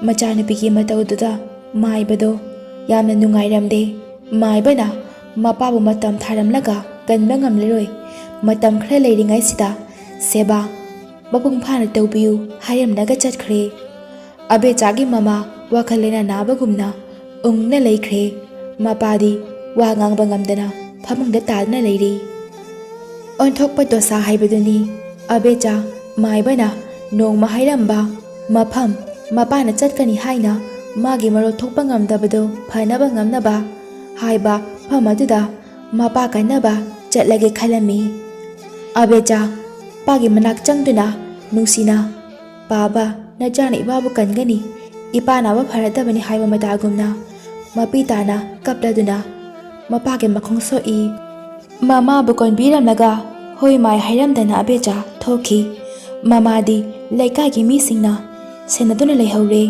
ꯃꯆꯥꯅꯨꯄꯤꯒꯤ ꯃꯇꯧꯗꯨꯗ ꯃꯥꯏꯕꯗꯣ ꯌꯥꯝꯅ ꯅꯨꯡꯉꯥꯏꯔꯝꯗꯦ ꯃꯥꯏꯕꯅ ꯃꯄꯥꯕꯨ ꯃꯇꯝ ꯊꯥꯔꯝꯂꯒ ꯀꯟꯕ ꯉꯝꯂꯔꯣꯏ ꯃꯇꯝ ꯈꯔ ꯂꯩꯔꯤꯉꯩꯁꯤꯗ ꯁꯦꯕꯥ ꯃꯄꯨꯡ ꯐꯥꯅ ꯇꯧꯕꯤꯌꯨ ꯍꯥꯏꯔꯝꯂꯒ ꯆꯠꯈ꯭ꯔꯦ ꯑꯕꯦꯆꯥꯒꯤ ꯃꯃꯥ ꯋꯥꯈꯜ ꯂꯩꯅꯥ ꯅꯥꯕꯒꯨꯝꯅ ꯎꯪꯅ ꯂꯩꯈ꯭ꯔꯦ ꯃꯄꯥꯗꯤ ꯋꯥ ꯉꯥꯡꯕ ꯉꯝꯗꯅ ꯐꯃꯨꯡꯗ ꯇꯥꯗꯨꯅ ꯂꯩꯔꯤ ꯑꯣꯟꯊꯣꯛꯄ ꯗꯣꯁꯥ ꯍꯥꯏꯕꯗꯨꯅꯤ ꯑꯕꯦꯆꯥ ꯃꯥꯏꯕꯅ ꯅꯣꯡꯃ ꯍꯥꯏꯔꯝꯕ ꯃꯐꯝ ꯃꯄꯥꯅ ꯆꯠꯀꯅꯤ ꯍꯥꯏꯅ ꯃꯥꯒꯤ ꯃꯔꯣꯜ ꯊꯣꯛꯄ ꯉꯝꯗꯕꯗꯣ ꯐꯅꯕ ꯉꯝꯅꯕ ꯍꯥꯏꯕ ꯃꯐꯝ ꯑꯗꯨꯗ ꯃꯄꯥ ꯀꯟꯅꯕ ꯆꯠꯂꯒꯦ ꯈꯜꯂꯝꯃꯤ ꯑꯕꯦꯆꯥ ꯃꯄꯥꯒꯤ ꯃꯅꯥꯛ ꯆꯪꯗꯨꯅ ꯅꯨꯡꯁꯤꯅ ꯄꯥꯕ ꯅꯆꯥꯅ ꯏꯄꯥꯕꯨ ꯀꯟꯒꯅꯤ ꯏꯄꯥ ꯅꯥꯕ ꯐꯔꯗꯕꯅꯤ ꯍꯥꯏꯕ ꯃꯇꯥꯒꯨꯝꯅ ꯃꯄꯤ ꯇꯥꯅ ꯀꯞꯂꯗꯨꯅ ꯃꯄꯥꯒꯤ ꯃꯈꯣꯡ ꯁꯣꯛꯏ ꯃꯃꯥꯕꯨ ꯀꯣꯟꯕꯤꯔꯝꯂꯒ ꯍꯣꯏ ꯃꯥꯏ ꯍꯥꯏꯔꯝꯗꯅ ꯑꯕꯦꯆꯥ ꯊꯣꯛꯈꯤ ꯃꯃꯥꯗꯤ ꯂꯩꯀꯥꯏꯒꯤ ꯃꯤꯁꯤꯡꯅ ꯁꯦꯟꯅꯗꯨꯅ ꯂꯩꯍꯧꯔꯦ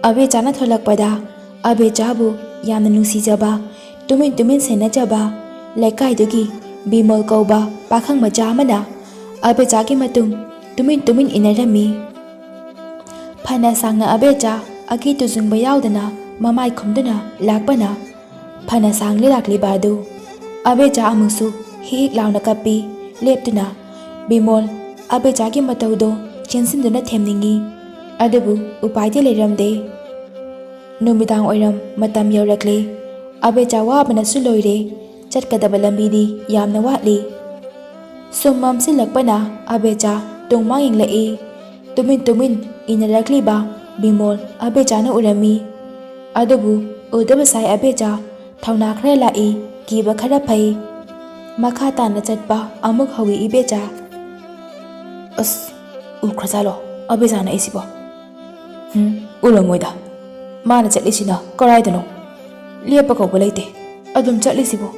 ꯑꯕꯦꯆꯥꯅ ꯊꯣꯛꯂꯛꯄꯗ ꯑꯕꯦꯆꯥꯕꯨ ꯌꯥꯝꯅ ꯅꯨꯡꯁꯤꯖꯕ ꯇꯨꯃꯤꯟ ꯇꯨꯃꯤꯟ ꯁꯦꯟꯅꯖꯕ ꯂꯩꯀꯥꯏꯗꯨꯒꯤ ꯕꯤꯃꯣꯜ ꯀꯧꯕ ꯄꯥꯈꯪ ꯃꯆꯥ ꯑꯃꯅ ꯑꯕꯦꯆꯥꯒꯤ ꯃꯇꯨꯡ ꯇꯨꯃꯤꯟ ꯇꯨꯃꯤꯟ ꯏꯟꯅꯔꯝꯃꯤ ꯐꯅ ꯁꯥꯡꯅ ꯑꯕꯦꯆꯥ ꯑꯀꯤ ꯇꯨꯖꯨꯡꯕ ꯌꯥꯎꯗꯅ ꯃꯃꯥꯏ ꯈꯨꯝꯗꯨꯅ ꯂꯥꯛꯄꯅ ꯐꯅ ꯁꯥꯡꯂꯤ ꯂꯥꯛꯂꯤꯕ ꯑꯗꯨ ꯑꯕꯦꯆꯥ ꯑꯃꯨꯛꯁꯨ ꯍꯤꯛ ꯂꯥꯎꯅ ꯀꯞꯄꯤ ꯂꯦꯞꯇꯨꯅ ꯕꯤꯃꯣꯜ ꯑꯕꯦꯆꯥꯒꯤ ꯃꯇꯧꯗꯣ ꯆꯦꯟꯁꯤꯟꯗꯨꯅ ꯊꯦꯝꯅꯤꯡꯉꯤ ꯑꯗꯨꯕꯨ ꯎꯄꯥꯏꯗꯤ ꯂꯩꯔꯝꯗꯦ ꯅꯨꯃꯤꯗꯥꯡ ꯑꯣꯏꯔꯝ ꯃꯇꯝ ꯌꯧꯔꯛꯂꯦ ꯑꯕꯦꯆꯥ ꯋꯥꯕꯅꯁꯨ ꯂꯣꯏꯔꯦ ꯆꯠꯀꯗꯕ ꯂꯝꯕꯤꯗꯤ ꯌꯥꯝꯅ ꯋꯥꯠꯂꯤ ꯁꯨꯝ ꯃꯝꯁꯤꯜꯂꯛꯄꯅ ꯑꯕꯦꯆꯥ ꯇꯨꯡꯃꯥꯡ ꯌꯦꯡꯂꯛꯏ ꯇꯨꯃꯤꯟ ꯇꯨꯃꯤꯟ ꯏꯟꯅꯔꯛꯂꯤꯕ ꯕꯤꯃꯣꯜ ꯑꯕꯦꯆꯥꯅ ꯎꯔꯝꯃꯤ ꯑꯗꯨꯕꯨ ꯎꯗꯕ ꯁꯥꯏ ꯑꯕꯦꯆꯥ ꯊꯧꯅꯥ ꯈꯔ ꯂꯥꯛꯏ ꯀꯤꯕ ꯈꯔ ꯐꯩ ꯃꯈꯥ ꯇꯥꯅ ꯆꯠꯄ ꯑꯃꯨꯛ ꯍꯧꯏ ꯏꯕꯦꯆꯥ ꯑꯁ ꯎꯈ꯭ꯔꯖꯥꯠꯂꯣ ꯑꯕꯦꯆꯥꯅ ꯑꯩꯁꯤꯕꯣ ꯎꯔꯝꯃꯣꯏꯗ ꯃꯥꯅ ꯆꯠꯂꯤꯁꯤꯅ ꯀꯔꯥꯏꯗꯅꯣ ꯂꯦꯞꯄ ꯀꯧꯕ ꯂꯩꯇꯦ ꯑꯗꯨꯝ ꯆꯠꯂꯤꯁꯤꯕꯨ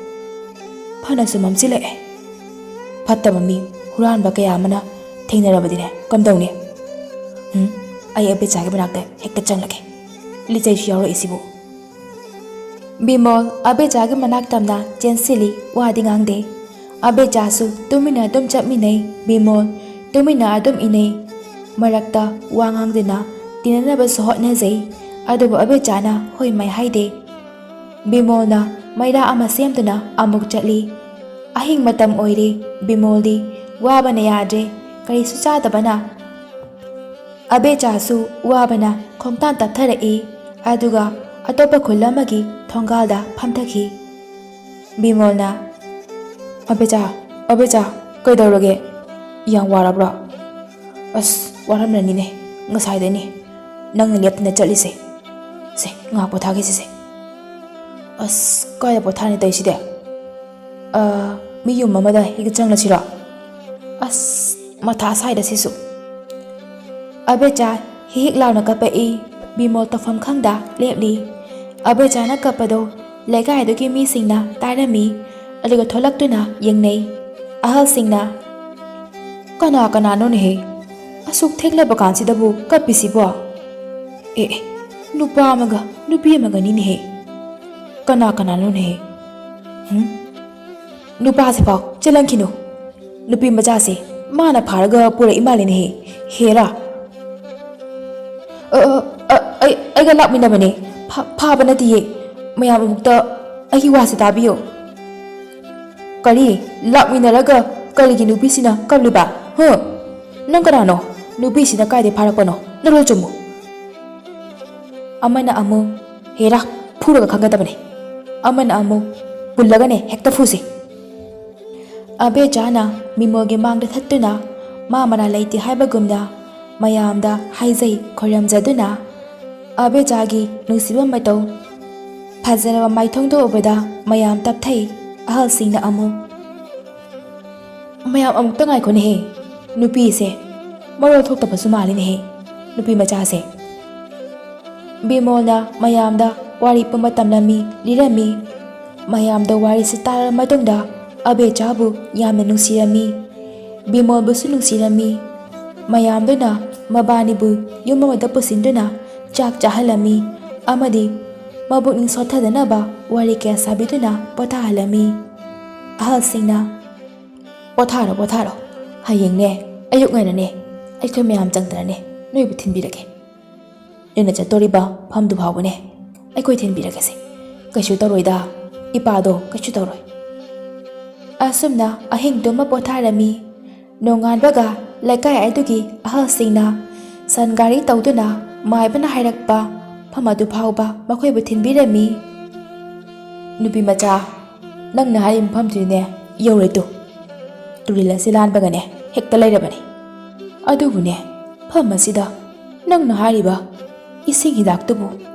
ꯐꯅꯁꯨ ꯃꯝꯁꯤꯜꯂꯛꯑꯦ ꯐꯠꯇꯕ ꯃꯤ ꯍꯨꯔꯥꯟꯕ ꯀꯌా ꯑꯃꯅ ꯊꯦꯡꯅꯔꯕꯗꯤꯅꯦ ꯀꯝꯗꯧꯅꯤ ꯑꯩ ꯑꯕꯦꯆꯥꯒꯤ ꯃꯅꯥꯛꯇ ꯍꯦꯛꯇ ꯆꯪꯂꯒꯦ ꯂꯤꯆꯩꯁꯨ ꯌꯥꯎꯔꯛꯏꯁꯤꯕꯨ ꯕꯤꯃꯣꯜ ꯑꯕꯦꯆꯥꯒꯤ ꯃꯅꯥꯛ ꯇꯝꯅ ꯆꯦꯟꯁꯤꯜꯂꯤ ꯋꯥꯗꯤ ꯉꯥꯡꯗꯦ ꯑꯕꯦꯆꯥꯁꯨ ꯇꯨꯃꯤꯟꯅ ꯑꯗꯨꯝ ꯆꯠꯃꯤꯟꯅꯩ ꯕꯤꯃꯣꯜ ꯇꯨꯃꯤꯟꯅ ꯑꯗꯨꯝ ꯏꯟꯅꯩ ꯃꯔꯛꯇ ꯋꯥ ꯉꯥꯡꯗꯨꯅ ꯇꯤꯟꯅꯅꯕꯁꯨ ꯍꯣꯠꯅꯖꯩ ꯑꯗꯨꯕꯨ ꯑꯕꯦꯆꯥꯅ ꯍꯣꯏ ꯃꯥꯏ ꯍꯥꯏꯗꯦ ꯕꯤꯃꯣꯜꯅ ꯃꯩꯔꯥ ꯑꯃ ꯁꯦꯝꯗꯨꯅ ꯑꯃꯨꯛ ꯆꯠꯂꯤ ꯑꯍꯤꯡ ꯃꯇꯝ ꯑꯣꯏꯔꯦ ꯕꯤꯃꯣꯜꯗꯤ ꯋꯥꯕꯅ ꯌꯥꯗ꯭ꯔꯦ ꯀꯔꯤꯁꯨ ꯆꯥꯗꯕꯅ ꯑꯕꯦꯆꯥꯁꯨ ꯋꯥꯕꯅ ꯈꯣꯡꯇꯥꯟ ꯇꯞꯊꯔꯛꯏ ꯑꯗꯨꯒ ꯑꯇꯣꯞꯄ ꯈꯨꯜ ꯑꯃꯒꯤ ꯊꯣꯡꯒꯥꯜꯗ ꯐꯝꯊꯈꯤ ꯕꯤꯃꯣꯜꯅ ꯑꯕꯦꯆꯥ ꯀꯩꯗꯧꯔꯒꯦ ꯌꯥꯝ ꯋꯥꯔꯕ꯭ꯔꯣ ꯑꯁ ꯋꯥꯔꯝꯂꯅꯤꯅꯦ ꯉꯁꯥꯏꯗꯩꯅꯤ ꯅꯪꯅ ꯂꯦꯞꯇꯅ ꯆꯠꯂꯤꯁꯦ ꯁꯦ ꯉꯥꯏꯍꯥꯛ ꯄꯣꯊꯥꯒꯦꯁꯤꯁꯦ ꯑꯁ ꯀꯥꯏꯗ ꯄꯣꯊꯥꯅꯤ ꯇꯧꯔꯤꯁꯤꯗꯤ ꯃꯤ ꯌꯨꯝ ꯑꯃꯗ ꯍꯦꯛꯇ ꯆꯪꯂꯁꯤꯔꯣ ꯑꯁ ꯃꯊꯥ ꯁꯥꯏꯗ ꯁꯤꯁꯨ ꯑꯕꯦꯆꯥ ꯍꯤꯛ ꯂꯥꯎꯅ ꯀꯞꯄꯛꯏ ꯕꯤꯃꯣꯜ ꯇꯧꯐꯝ ꯈꯪꯗ ꯂꯦꯞꯂꯤ ꯑꯕꯦꯆꯥꯅ ꯀꯞꯄꯗꯣ ꯂꯩꯀꯥꯏꯗꯨꯒꯤ ꯃꯤꯁꯤꯡꯅ ꯇꯥꯔꯝꯃꯤ ꯑꯗꯨꯒ ꯊꯣꯛꯂꯛꯇꯨꯅ ꯌꯦꯡꯅꯩ ꯑꯍꯜꯁꯤꯡꯅ ꯀꯅꯥꯅꯣꯅꯦꯍꯦ ꯑꯁꯨꯛ ꯊꯦꯡꯂꯕ ꯀꯥꯟꯁꯤꯗꯕꯨ ꯀꯞꯄꯤꯁꯤꯕꯣ ꯅꯨꯄꯥ ꯑꯃꯒ ꯅꯨꯄꯤ ꯑꯃꯒꯅꯤꯅꯦꯍꯦ ꯀꯅꯥꯅꯣꯅꯦꯍꯦ ꯅꯨꯄꯥꯁꯦ ꯐꯥꯎ ꯆꯦꯜꯍꯟꯈꯤꯅꯨ ꯅꯨꯄꯤ ꯃꯆꯥꯁꯦ ꯃꯥꯅ ꯐꯥꯔꯒ ꯄꯨꯔꯛꯏ ꯃꯥꯜꯂꯦꯅꯦꯍꯦ ꯍꯦꯔꯥ ꯑꯩꯒ ꯂꯥꯛꯃꯤꯟꯅꯕꯅꯦ ꯐꯥꯕ ꯅꯠꯇꯤꯌꯦ ꯃꯌꯥꯝ ꯑꯃꯨꯛꯇ ꯑꯩꯒꯤ ꯋꯥꯁꯦ ꯇꯥꯕꯤꯌꯣ ꯀꯔꯤ ꯂꯥꯛꯃꯤꯟꯅꯔꯒ ꯀꯔꯤꯒꯤ ꯅꯨꯄꯤꯁꯤꯅ ꯀꯞꯂꯤꯕ ꯅꯪ ꯀꯅꯥꯅꯣ ꯅꯨꯄꯤꯁꯤꯅ ꯀꯥꯏꯗꯩ ꯐꯥꯔꯛꯄꯅꯣ ꯅꯔꯣꯜ ꯆꯨꯝꯃꯨ ꯑꯃꯅ ꯑꯃꯨꯛ ꯍꯦꯔꯥ ꯐꯨꯔꯒ ꯈꯪꯒꯗꯕꯅꯦ ꯑꯃꯅ ꯑꯃꯨꯛ ꯄꯨꯜꯂꯒꯅꯦ ꯍꯦꯛꯇ ꯐꯨꯁꯤ ꯑꯕꯦꯆꯥꯅ ꯕꯤꯃꯣꯜꯒꯤ ꯃꯥꯡꯗ ꯊꯠꯇꯨꯅ ꯃꯥ ꯃꯔꯥ ꯂꯩꯇꯦ ꯍꯥꯏꯕꯒꯨꯝꯅ ꯃꯌꯥꯝꯗ ꯍꯥꯏꯖꯩ ꯈꯣꯏꯔꯝꯖꯗꯨꯅ ꯑꯕꯦꯆꯥꯒꯤ ꯅꯨꯡꯁꯤꯕ ꯃꯇꯧ ꯐꯖꯔꯕ ꯃꯥꯏꯊꯣꯡꯗꯣ ꯎꯕꯗ ꯃꯌꯥꯝ ꯇꯞꯊꯩ ꯑꯍꯜꯁꯤꯡꯅ ꯃꯌꯥꯝ ꯑꯃꯨꯛꯇ ꯉꯥꯏꯈꯣꯅꯦꯍꯦ ꯅꯨꯄꯤꯁꯦ ꯃꯔꯣꯜ ꯊꯣꯛꯇꯕꯁꯨ ꯃꯥꯜꯂꯤꯅꯦꯍꯦ ꯅꯨꯄꯤ ꯃꯆꯥꯁꯦ ꯕꯤꯃꯣꯜꯅ ꯃꯌꯥꯝꯗ ꯋꯥꯔꯤ ꯄꯨꯝꯕ ꯇꯝꯂꯝꯃꯤ ꯂꯤꯔꯝꯃꯤ ꯃꯌꯥꯝꯗ ꯋꯥꯔꯤꯁꯤ ꯇꯥꯔꯕ ꯃꯇꯨꯡꯗ ꯑꯕꯦꯆꯥꯕꯨ ꯌꯥꯝꯅ ꯅꯨꯡꯁꯤꯔꯝꯃꯤ ꯕꯤꯃꯣꯜꯕꯨꯁꯨ ꯅꯨꯡꯁꯤꯔꯝꯃꯤ ꯃꯌꯥꯝꯗꯨꯅ ꯃꯕꯥꯅꯤꯕꯨ ꯌꯨꯝ ꯑꯃꯗ ꯄꯨꯁꯤꯟꯗꯨꯅ ꯆꯥꯛ ꯆꯥꯍꯜꯂꯝꯃꯤ ꯑꯃꯗꯤ ꯃꯕꯨꯛꯅꯤꯡ ꯁꯣꯠꯊꯗꯅꯕ ꯋꯥꯔꯤ ꯀꯌꯥ ꯁꯥꯕꯤꯗꯨꯅ ꯄꯣꯊꯥꯍꯜꯂꯝꯃꯤ ꯑꯍꯜꯁꯤꯡꯅ ꯄꯣꯊꯥꯔꯣ ꯍꯌꯦꯡꯅꯦ ꯑꯌꯨꯛ ꯉꯟꯅꯅꯦ ꯑꯩꯈꯣꯏ ꯃꯌꯥꯝ ꯆꯪꯗꯅꯅꯦ ꯅꯣꯏꯕꯨ ꯊꯤꯟꯕꯤꯔꯒꯦ ꯅꯣꯏꯅ ꯆꯠꯇꯣꯔꯤꯕ ꯃꯐꯝꯗꯨ ꯐꯥꯎꯕꯅꯦ ꯑꯩꯈꯣꯏ ꯊꯤꯟꯕꯤꯔꯒꯦꯁꯦ ꯀꯩꯁꯨ ꯇꯧꯔꯣꯏꯗ ꯏꯄꯥꯗꯣ ꯀꯩꯁꯨ ꯇꯧꯔꯣꯏ ꯑꯁꯨꯝꯅ ꯑꯍꯤꯡꯗꯨꯃ ꯄꯣꯊꯥꯔꯝꯃꯤ ꯅꯣꯡꯉꯥꯟꯕꯒ ꯂꯩꯀꯥꯏ ꯑꯗꯨꯒꯤ ꯑꯍꯜꯁꯤꯡꯅ ꯁꯟ ꯒꯥꯔꯤ ꯇꯧꯗꯨꯅ ꯃꯥꯏꯕꯅ ꯍꯥꯏꯔꯛꯄ ꯃꯐꯝ ꯑꯗꯨ ꯐꯥꯎꯕ ꯃꯈꯣꯏꯕꯨ ꯊꯤꯟꯕꯤꯔꯝꯃꯤ ꯅꯨꯄꯤ ꯃꯆꯥ ꯅꯪꯅ ꯍꯥꯏꯔꯤꯕ ꯃꯐꯝꯗꯨꯅꯦ ꯌꯧꯔꯦ ꯇꯨꯔꯦꯜ ꯑꯁꯤ ꯂꯥꯟꯕꯒꯅꯦ ꯍꯦꯛꯇ ꯂꯩꯔꯕꯅꯤ ꯑꯗꯨꯕꯨꯅꯦ ꯃꯐꯝ ꯑꯁꯤꯗ ꯅꯪꯅ ꯍꯥꯏꯔꯤꯕ ꯏꯁꯤꯡ ꯍꯤꯗꯥꯛꯇꯨꯕꯨ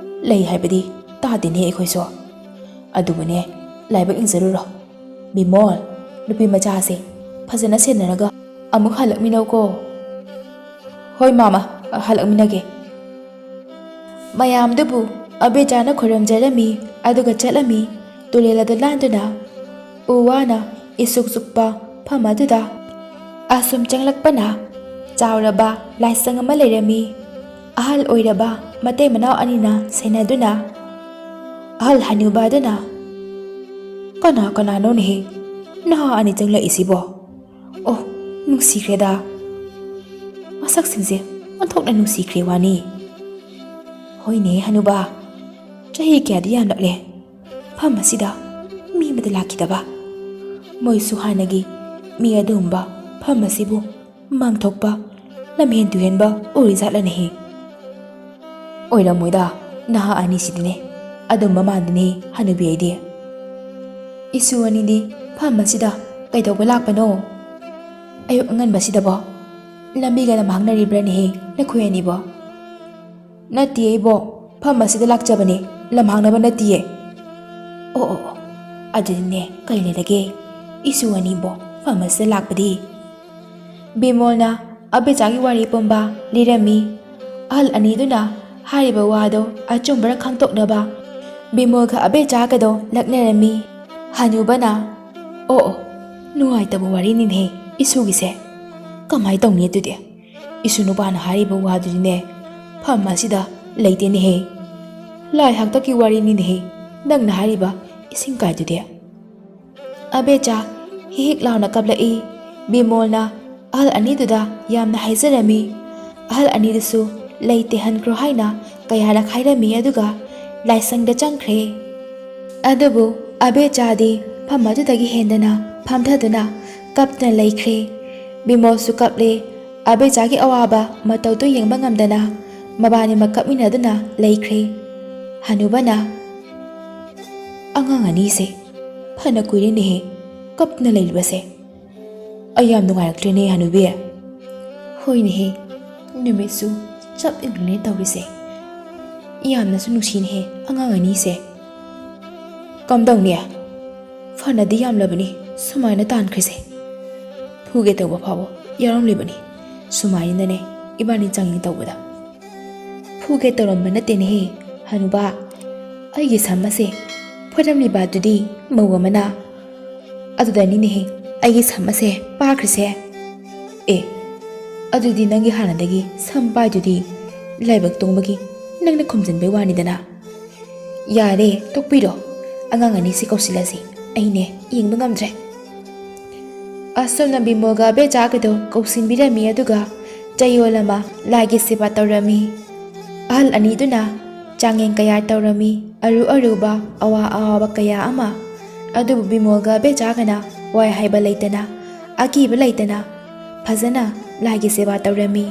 ꯂꯩ ꯍꯥꯏꯕꯗꯤ ꯇꯥꯗꯦꯅꯦ ꯑꯩꯈꯣꯏꯁꯨ ꯑꯗꯨꯕꯨꯅꯦ ꯂꯥꯏꯕꯛ ꯏꯟꯖꯔꯨꯔꯣ ꯕꯤꯃꯣꯜ ꯅꯨꯄꯤ ꯃꯆꯥꯁꯦ ꯐꯖꯅ ꯁꯦꯟꯅꯔꯒ ꯑꯃꯨꯛ ꯍꯜꯂꯛꯃꯤꯟꯅꯧꯀꯣ ꯍꯣꯏ ꯃꯥꯃꯥ ꯍꯜꯂꯛꯃꯤꯟꯅꯒꯦ ꯃꯌꯥꯝꯗꯨꯕꯨ ꯑꯕꯦꯆꯥꯅ ꯈꯣꯏꯔꯝꯖꯔꯝꯃꯤ ꯑꯗꯨꯒ ꯆꯠꯂꯝꯃꯤ ꯇꯨꯔꯦꯜ ꯑꯗꯨ ꯂꯥꯟꯗꯨꯅ ꯎ ꯋꯥꯅ ꯏꯁꯨꯛ ꯁꯨꯛꯄ ꯃꯐꯝ ꯑꯗꯨꯗ ꯑꯁꯨꯝ ꯆꯪꯂꯛꯄꯅ ꯆꯥꯎꯔꯕ ꯂꯥꯏꯁꯪ ꯑꯃ ꯂꯩꯔꯝꯃꯤ ꯑꯍꯜ ꯑꯣꯏꯔꯕ ꯃꯇꯩ ꯃꯅꯥꯎ ꯑꯅꯤꯅ ꯁꯦꯟꯅꯗꯨꯅ ꯑꯍꯜ ꯍꯅꯨꯕ ꯑꯗꯨꯅ ꯀꯅꯥꯅꯣꯅꯦꯍꯦ ꯅꯍꯥ ꯑꯅꯤ ꯆꯪꯂꯛꯏꯁꯤꯕꯣ ꯑꯣ ꯅꯨꯡꯁꯤꯈ꯭ꯔꯦꯗ ꯃꯁꯛꯁꯤꯡꯁꯦ ꯑꯣꯟꯊꯣꯛꯅ ꯅꯨꯡꯁꯤꯈ꯭ꯔꯦ ꯋꯥꯅꯤ ꯍꯣꯏꯅꯦ ꯍꯅꯨꯕ ꯆꯍꯤ ꯀꯌꯥꯗꯤ ꯌꯥꯝꯂꯛꯂꯦ ꯃꯐꯝ ꯑꯁꯤꯗ ꯃꯤ ꯑꯃꯗ ꯂꯥꯛꯈꯤꯗꯕ ꯃꯣꯏꯁꯨ ꯍꯥꯟꯅꯒꯤ ꯃꯤ ꯑꯗꯨꯒꯨꯝꯕ ꯃꯐꯝ ꯑꯁꯤꯕꯨ ꯃꯥꯡꯊꯣꯛꯄ ꯂꯝꯍꯦꯟ ꯇꯨꯍꯦꯟꯕ ꯎꯔꯤꯖꯥꯠꯂꯅꯦꯍꯦ ꯑꯣꯏꯔꯝꯃꯣꯏꯗ ꯅꯍꯥ ꯑꯅꯤꯁꯤꯗꯤꯅꯦ ꯑꯗꯨꯝꯕ ꯃꯥꯟꯗꯅꯦ ꯍꯅꯨꯕꯤ ꯑꯩꯗꯤ ꯏꯁꯨ ꯑꯅꯤꯗꯤ ꯃꯐꯝ ꯑꯁꯤꯗ ꯀꯩꯗꯧꯕ ꯂꯥꯛꯄꯅꯣ ꯑꯌꯨꯛ ꯑꯉꯟꯕꯁꯤꯗꯕꯣ ꯂꯝꯕꯤꯒ ꯂꯝꯍꯥꯡꯅꯔꯤꯕ꯭ꯔꯅꯦꯍꯦ ꯅꯈꯣꯏ ꯑꯅꯤꯕꯣ ꯅꯠꯇꯤꯌꯦ ꯏꯕꯣ ꯃꯐꯝ ꯑꯁꯤꯗ ꯂꯥꯛꯆꯕꯅꯦ ꯂꯝꯍꯥꯡꯅꯕ ꯅꯠꯇꯤꯌꯦ ꯑꯣ ꯑꯗꯨꯗꯤꯅꯦ ꯀꯩ ꯂꯩꯔꯒꯦ ꯏꯁꯨ ꯑꯅꯤꯕꯣ ꯃꯐꯝ ꯑꯁꯤꯗ ꯂꯥꯛꯄꯗꯤ ꯕꯤꯃꯣꯜꯅ ꯑꯕꯦꯆꯥꯒꯤ ꯋꯥꯔꯤ ꯄꯨꯝꯕ ꯂꯤꯔꯝꯃꯤ ꯑꯍꯜ ꯑꯅꯤꯗꯨꯅ ꯍꯥꯏꯔꯤꯕ ꯋꯥꯗꯣ ꯑꯆꯨꯝꯕꯔ ꯈꯪꯗꯣꯛꯅꯕ ꯕꯤꯃꯣꯜꯒ ꯑꯕꯦꯆꯥꯒꯗꯣ ꯂꯛꯅꯔꯝꯃꯤ ꯍꯅꯨꯕꯅ ꯑꯣ ꯅꯨꯡꯉꯥꯏꯇꯕ ꯋꯥꯔꯤꯅꯤꯅꯦꯍꯦ ꯏꯁꯨꯒꯤꯁꯦ ꯀꯃꯥꯏ ꯇꯧꯅꯤ ꯑꯗꯨꯗꯤ ꯏꯁꯨ ꯅꯨꯄꯥꯅ ꯍꯥꯏꯔꯤꯕ ꯋꯥꯗꯨꯗꯤꯅꯦ ꯃꯐꯝ ꯑꯁꯤꯗ ꯂꯩꯇꯦꯅꯦꯍꯦ ꯂꯥꯏ ꯍꯥꯛꯇꯛꯀꯤ ꯋꯥꯔꯤꯅꯤꯅꯦꯍꯦ ꯅꯪꯅ ꯍꯥꯏꯔꯤꯕ ꯏꯁꯤꯡ ꯀꯥꯏꯗꯨꯗꯤ ꯑꯕꯦꯆꯥ ꯍꯤꯛ ꯂꯥꯎꯅ ꯀꯞꯂꯛꯏ ꯕꯤꯃꯣꯜꯅ ꯑꯍꯜ ꯑꯅꯤꯗꯨꯗ ꯌꯥꯝꯅ ꯍꯥꯏꯖꯔꯝꯃꯤ ꯑꯍꯜ ꯑꯅꯤꯗꯨꯁꯨ ꯂꯩꯇꯦꯍꯟꯈ꯭ꯔꯣ ꯍꯥꯏꯅ ꯀꯌꯥꯔꯛ ꯍꯥꯏꯔꯝꯃꯤ ꯑꯗꯨꯒ ꯂꯥꯏꯁꯪꯗ ꯆꯪꯈ꯭ꯔꯦ ꯑꯗꯨꯕꯨ ꯑꯕꯦꯆꯥꯗꯤ ꯃꯐꯝ ꯑꯗꯨꯗꯒꯤ ꯍꯦꯟꯗꯅ ꯐꯝꯊꯗꯨꯅ ꯀꯞꯇꯨꯅ ꯂꯩꯈ꯭ꯔꯦ ꯕꯤꯃꯣꯜꯁꯨ ꯀꯞꯂꯦ ꯑꯕꯦꯆꯥꯒꯤ ꯑꯋꯥꯕ ꯃꯇꯧꯗꯨ ꯌꯦꯡꯕ ꯉꯝꯗꯅ ꯃꯕꯥꯅꯤꯃꯛ ꯀꯞꯃꯤꯟꯅꯗꯨꯅ ꯂꯩꯈ꯭ꯔꯦ ꯍꯅꯨꯕꯅ ꯑꯉꯥꯡ ꯑꯅꯤꯁꯦ ꯐꯅ ꯀꯨꯏꯔꯦꯅꯦꯍꯦ ꯀꯞꯇꯨꯅ ꯂꯩꯔꯤꯕꯁꯦ ꯑꯩ ꯌꯥꯝ ꯅꯨꯡꯉꯥꯏꯔꯛꯇ꯭ꯔꯦꯅꯦ ꯍꯅꯨꯕꯤ ꯍꯣꯏꯅꯦꯍꯦ ꯅꯨꯃꯤꯠꯁꯨ ꯆꯞ ꯌꯨꯡꯈ꯭ꯔꯦ ꯇꯧꯔꯤꯁꯦ ꯌꯥꯝꯅꯁꯨ ꯅꯨꯡꯁꯤꯅꯦꯍꯦ ꯑꯉꯥꯡ ꯑꯅꯤꯁꯦ ꯀꯝꯗꯧꯅꯤ ꯐꯅꯗꯤ ꯌꯥꯝꯂꯕꯅꯤ ꯁꯨꯃꯥꯏꯅ ꯇꯥꯟꯈ꯭ꯔꯤꯁꯦ ꯐꯨꯒꯦ ꯇꯧꯕ ꯐꯥꯎꯕ ꯌꯥꯎꯔꯝꯂꯤꯕꯅꯤ ꯁꯨꯃꯥꯏꯅꯅꯦ ꯏꯕꯥꯅꯤ ꯆꯪꯉꯤ ꯇꯧꯕꯗ ꯐꯨꯒꯦ ꯇꯧꯔꯝꯕ ꯅꯠꯇꯦꯅꯦꯍꯦ ꯍꯅꯨꯕꯥ ꯑꯩꯒꯤ ꯁꯝ ꯑꯁꯦ ꯐꯣꯏꯔꯝꯂꯤꯕ ꯑꯗꯨꯗꯤ ꯃꯧ ꯑꯃꯅ ꯑꯗꯨꯗꯅꯤꯅꯦꯍꯦ ꯑꯩꯒꯤ ꯁꯝ ꯑꯁꯦ ꯄꯥꯈ꯭ꯔꯤꯁꯦ ꯑꯦ ꯑꯗꯨꯗꯤ ꯅꯪꯒꯤ ꯍꯥꯟꯅꯗꯒꯤ ꯁꯝ ꯄꯥꯏꯗꯨꯗꯤ ꯂꯥꯏꯕꯛ ꯇꯣꯡꯕꯒꯤ ꯅꯪꯅ ꯈꯨꯝꯖꯤꯟꯕꯩ ꯋꯥꯅꯤꯗꯅ ꯌꯥꯔꯦ ꯇꯣꯛꯄꯤꯔꯣ ꯑꯉꯥꯡ ꯑꯅꯤꯁꯤ ꯀꯧꯁꯤꯜꯂꯁꯤ ꯑꯩꯅꯦ ꯌꯦꯡꯕ ꯉꯝꯗ꯭ꯔꯦ ꯑꯁꯣꯝꯅ ꯕꯤꯃꯣꯜꯒ ꯕꯦꯆꯥꯒꯗꯣ ꯀꯧꯁꯤꯟꯕꯤꯔꯝꯃꯤ ꯑꯗꯨꯒ ꯆꯌꯣꯜ ꯑꯃ ꯂꯥꯏꯒꯤ ꯁꯦꯕꯥ ꯇꯧꯔꯝꯃꯤ ꯑꯍꯜ ꯑꯅꯤꯗꯨꯅ ꯆꯥꯡꯌꯦꯡ ꯀꯌꯥ ꯇꯧꯔꯝꯃꯤ ꯑꯔꯨꯕ ꯑꯋꯥꯕ ꯀꯌా ꯑꯃ ꯑꯗꯨꯕꯨ ꯕꯤꯃꯣꯜꯒ ꯕꯦꯆꯥꯒꯅ ꯋꯥꯏ ꯍꯥꯏꯕ ꯂꯩꯇꯅ ꯑꯀꯤꯕ ꯂꯩꯇꯅ ꯐꯖꯅ ꯂꯥꯏꯒꯤ ꯁꯦꯕꯥ ꯇꯧꯔꯝꯃꯤ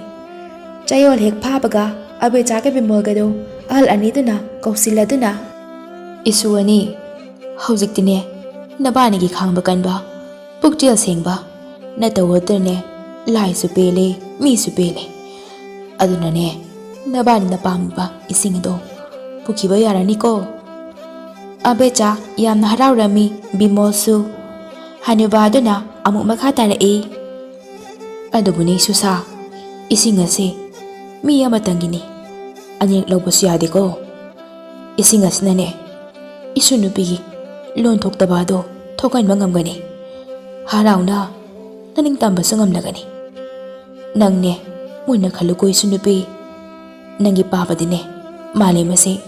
ꯆꯌꯣꯜ ꯍꯦꯛ ꯐꯥꯕꯒ ꯑꯕꯦꯆꯥꯒ ꯕꯤꯃꯣꯜꯒꯗꯣ ꯑꯍꯜ ꯑꯅꯤꯗꯨꯅ ꯀꯧꯁꯤꯜꯂꯗꯨꯅ ꯏꯁꯨ ꯑꯅꯤ ꯍꯧꯖꯤꯛꯇꯤꯅꯦ ꯅꯕꯥꯅꯤꯒꯤ ꯈꯥꯡꯕ ꯀꯟꯕ ꯄꯨꯛꯆꯦꯜ ꯁꯦꯡꯕ ꯅꯇꯧꯗꯅꯦ ꯂꯥꯏꯁꯨ ꯄꯦꯜꯂꯦ ꯃꯤꯁꯨ ꯄꯦꯜꯂꯦ ꯑꯗꯨꯅꯅꯦ ꯅꯕꯥꯅꯤꯅ ꯄꯥꯝꯃꯤꯕ ꯏꯁꯤꯡ ꯑꯗꯣ ꯄꯨꯈꯤꯕ ꯌꯥꯔꯅꯤꯀꯣ ꯑꯕꯦꯆꯥ ꯌꯥꯝꯅ ꯍꯔꯥꯎꯔꯝꯃꯤ ꯕꯤꯃꯣꯜꯁꯨ ꯍꯅꯨꯕꯥ ꯑꯗꯨꯅ ꯑꯃꯨꯛ ꯃꯈꯥ ꯇꯥꯔꯛꯏ ꯑꯗꯨꯕꯨꯅꯦ ꯁꯨꯁꯥ ꯏꯁꯤꯡ ꯑꯁꯤ ꯃꯤ ꯑꯃꯇꯪꯒꯤꯅꯤ ꯑꯅꯤꯔꯛ ꯂꯧꯕꯁꯨ ꯌꯥꯗꯦꯀꯣ ꯏꯁꯤꯡ ꯑꯁꯤꯅꯅꯦ ꯏꯁꯨ ꯅꯨꯄꯤꯒꯤ ꯂꯣꯟ ꯊꯣꯛꯇꯕ ꯑꯗꯣ ꯊꯣꯛꯍꯟꯕ ꯉꯝꯒꯅꯤ ꯍꯔꯥꯎꯅ ꯅꯅꯤꯡ ꯇꯝꯕꯁꯨ ꯉꯝꯂꯒꯅꯤ ꯅꯪꯅꯦ ꯃꯨꯟꯅ ꯈꯜꯂꯨꯀꯣ ꯏꯁꯨ ꯅꯨꯄꯤ ꯅꯪꯒꯤ ꯄꯥꯕꯗꯤꯅꯦ ꯃꯥꯂꯦꯝ ꯑꯁꯤ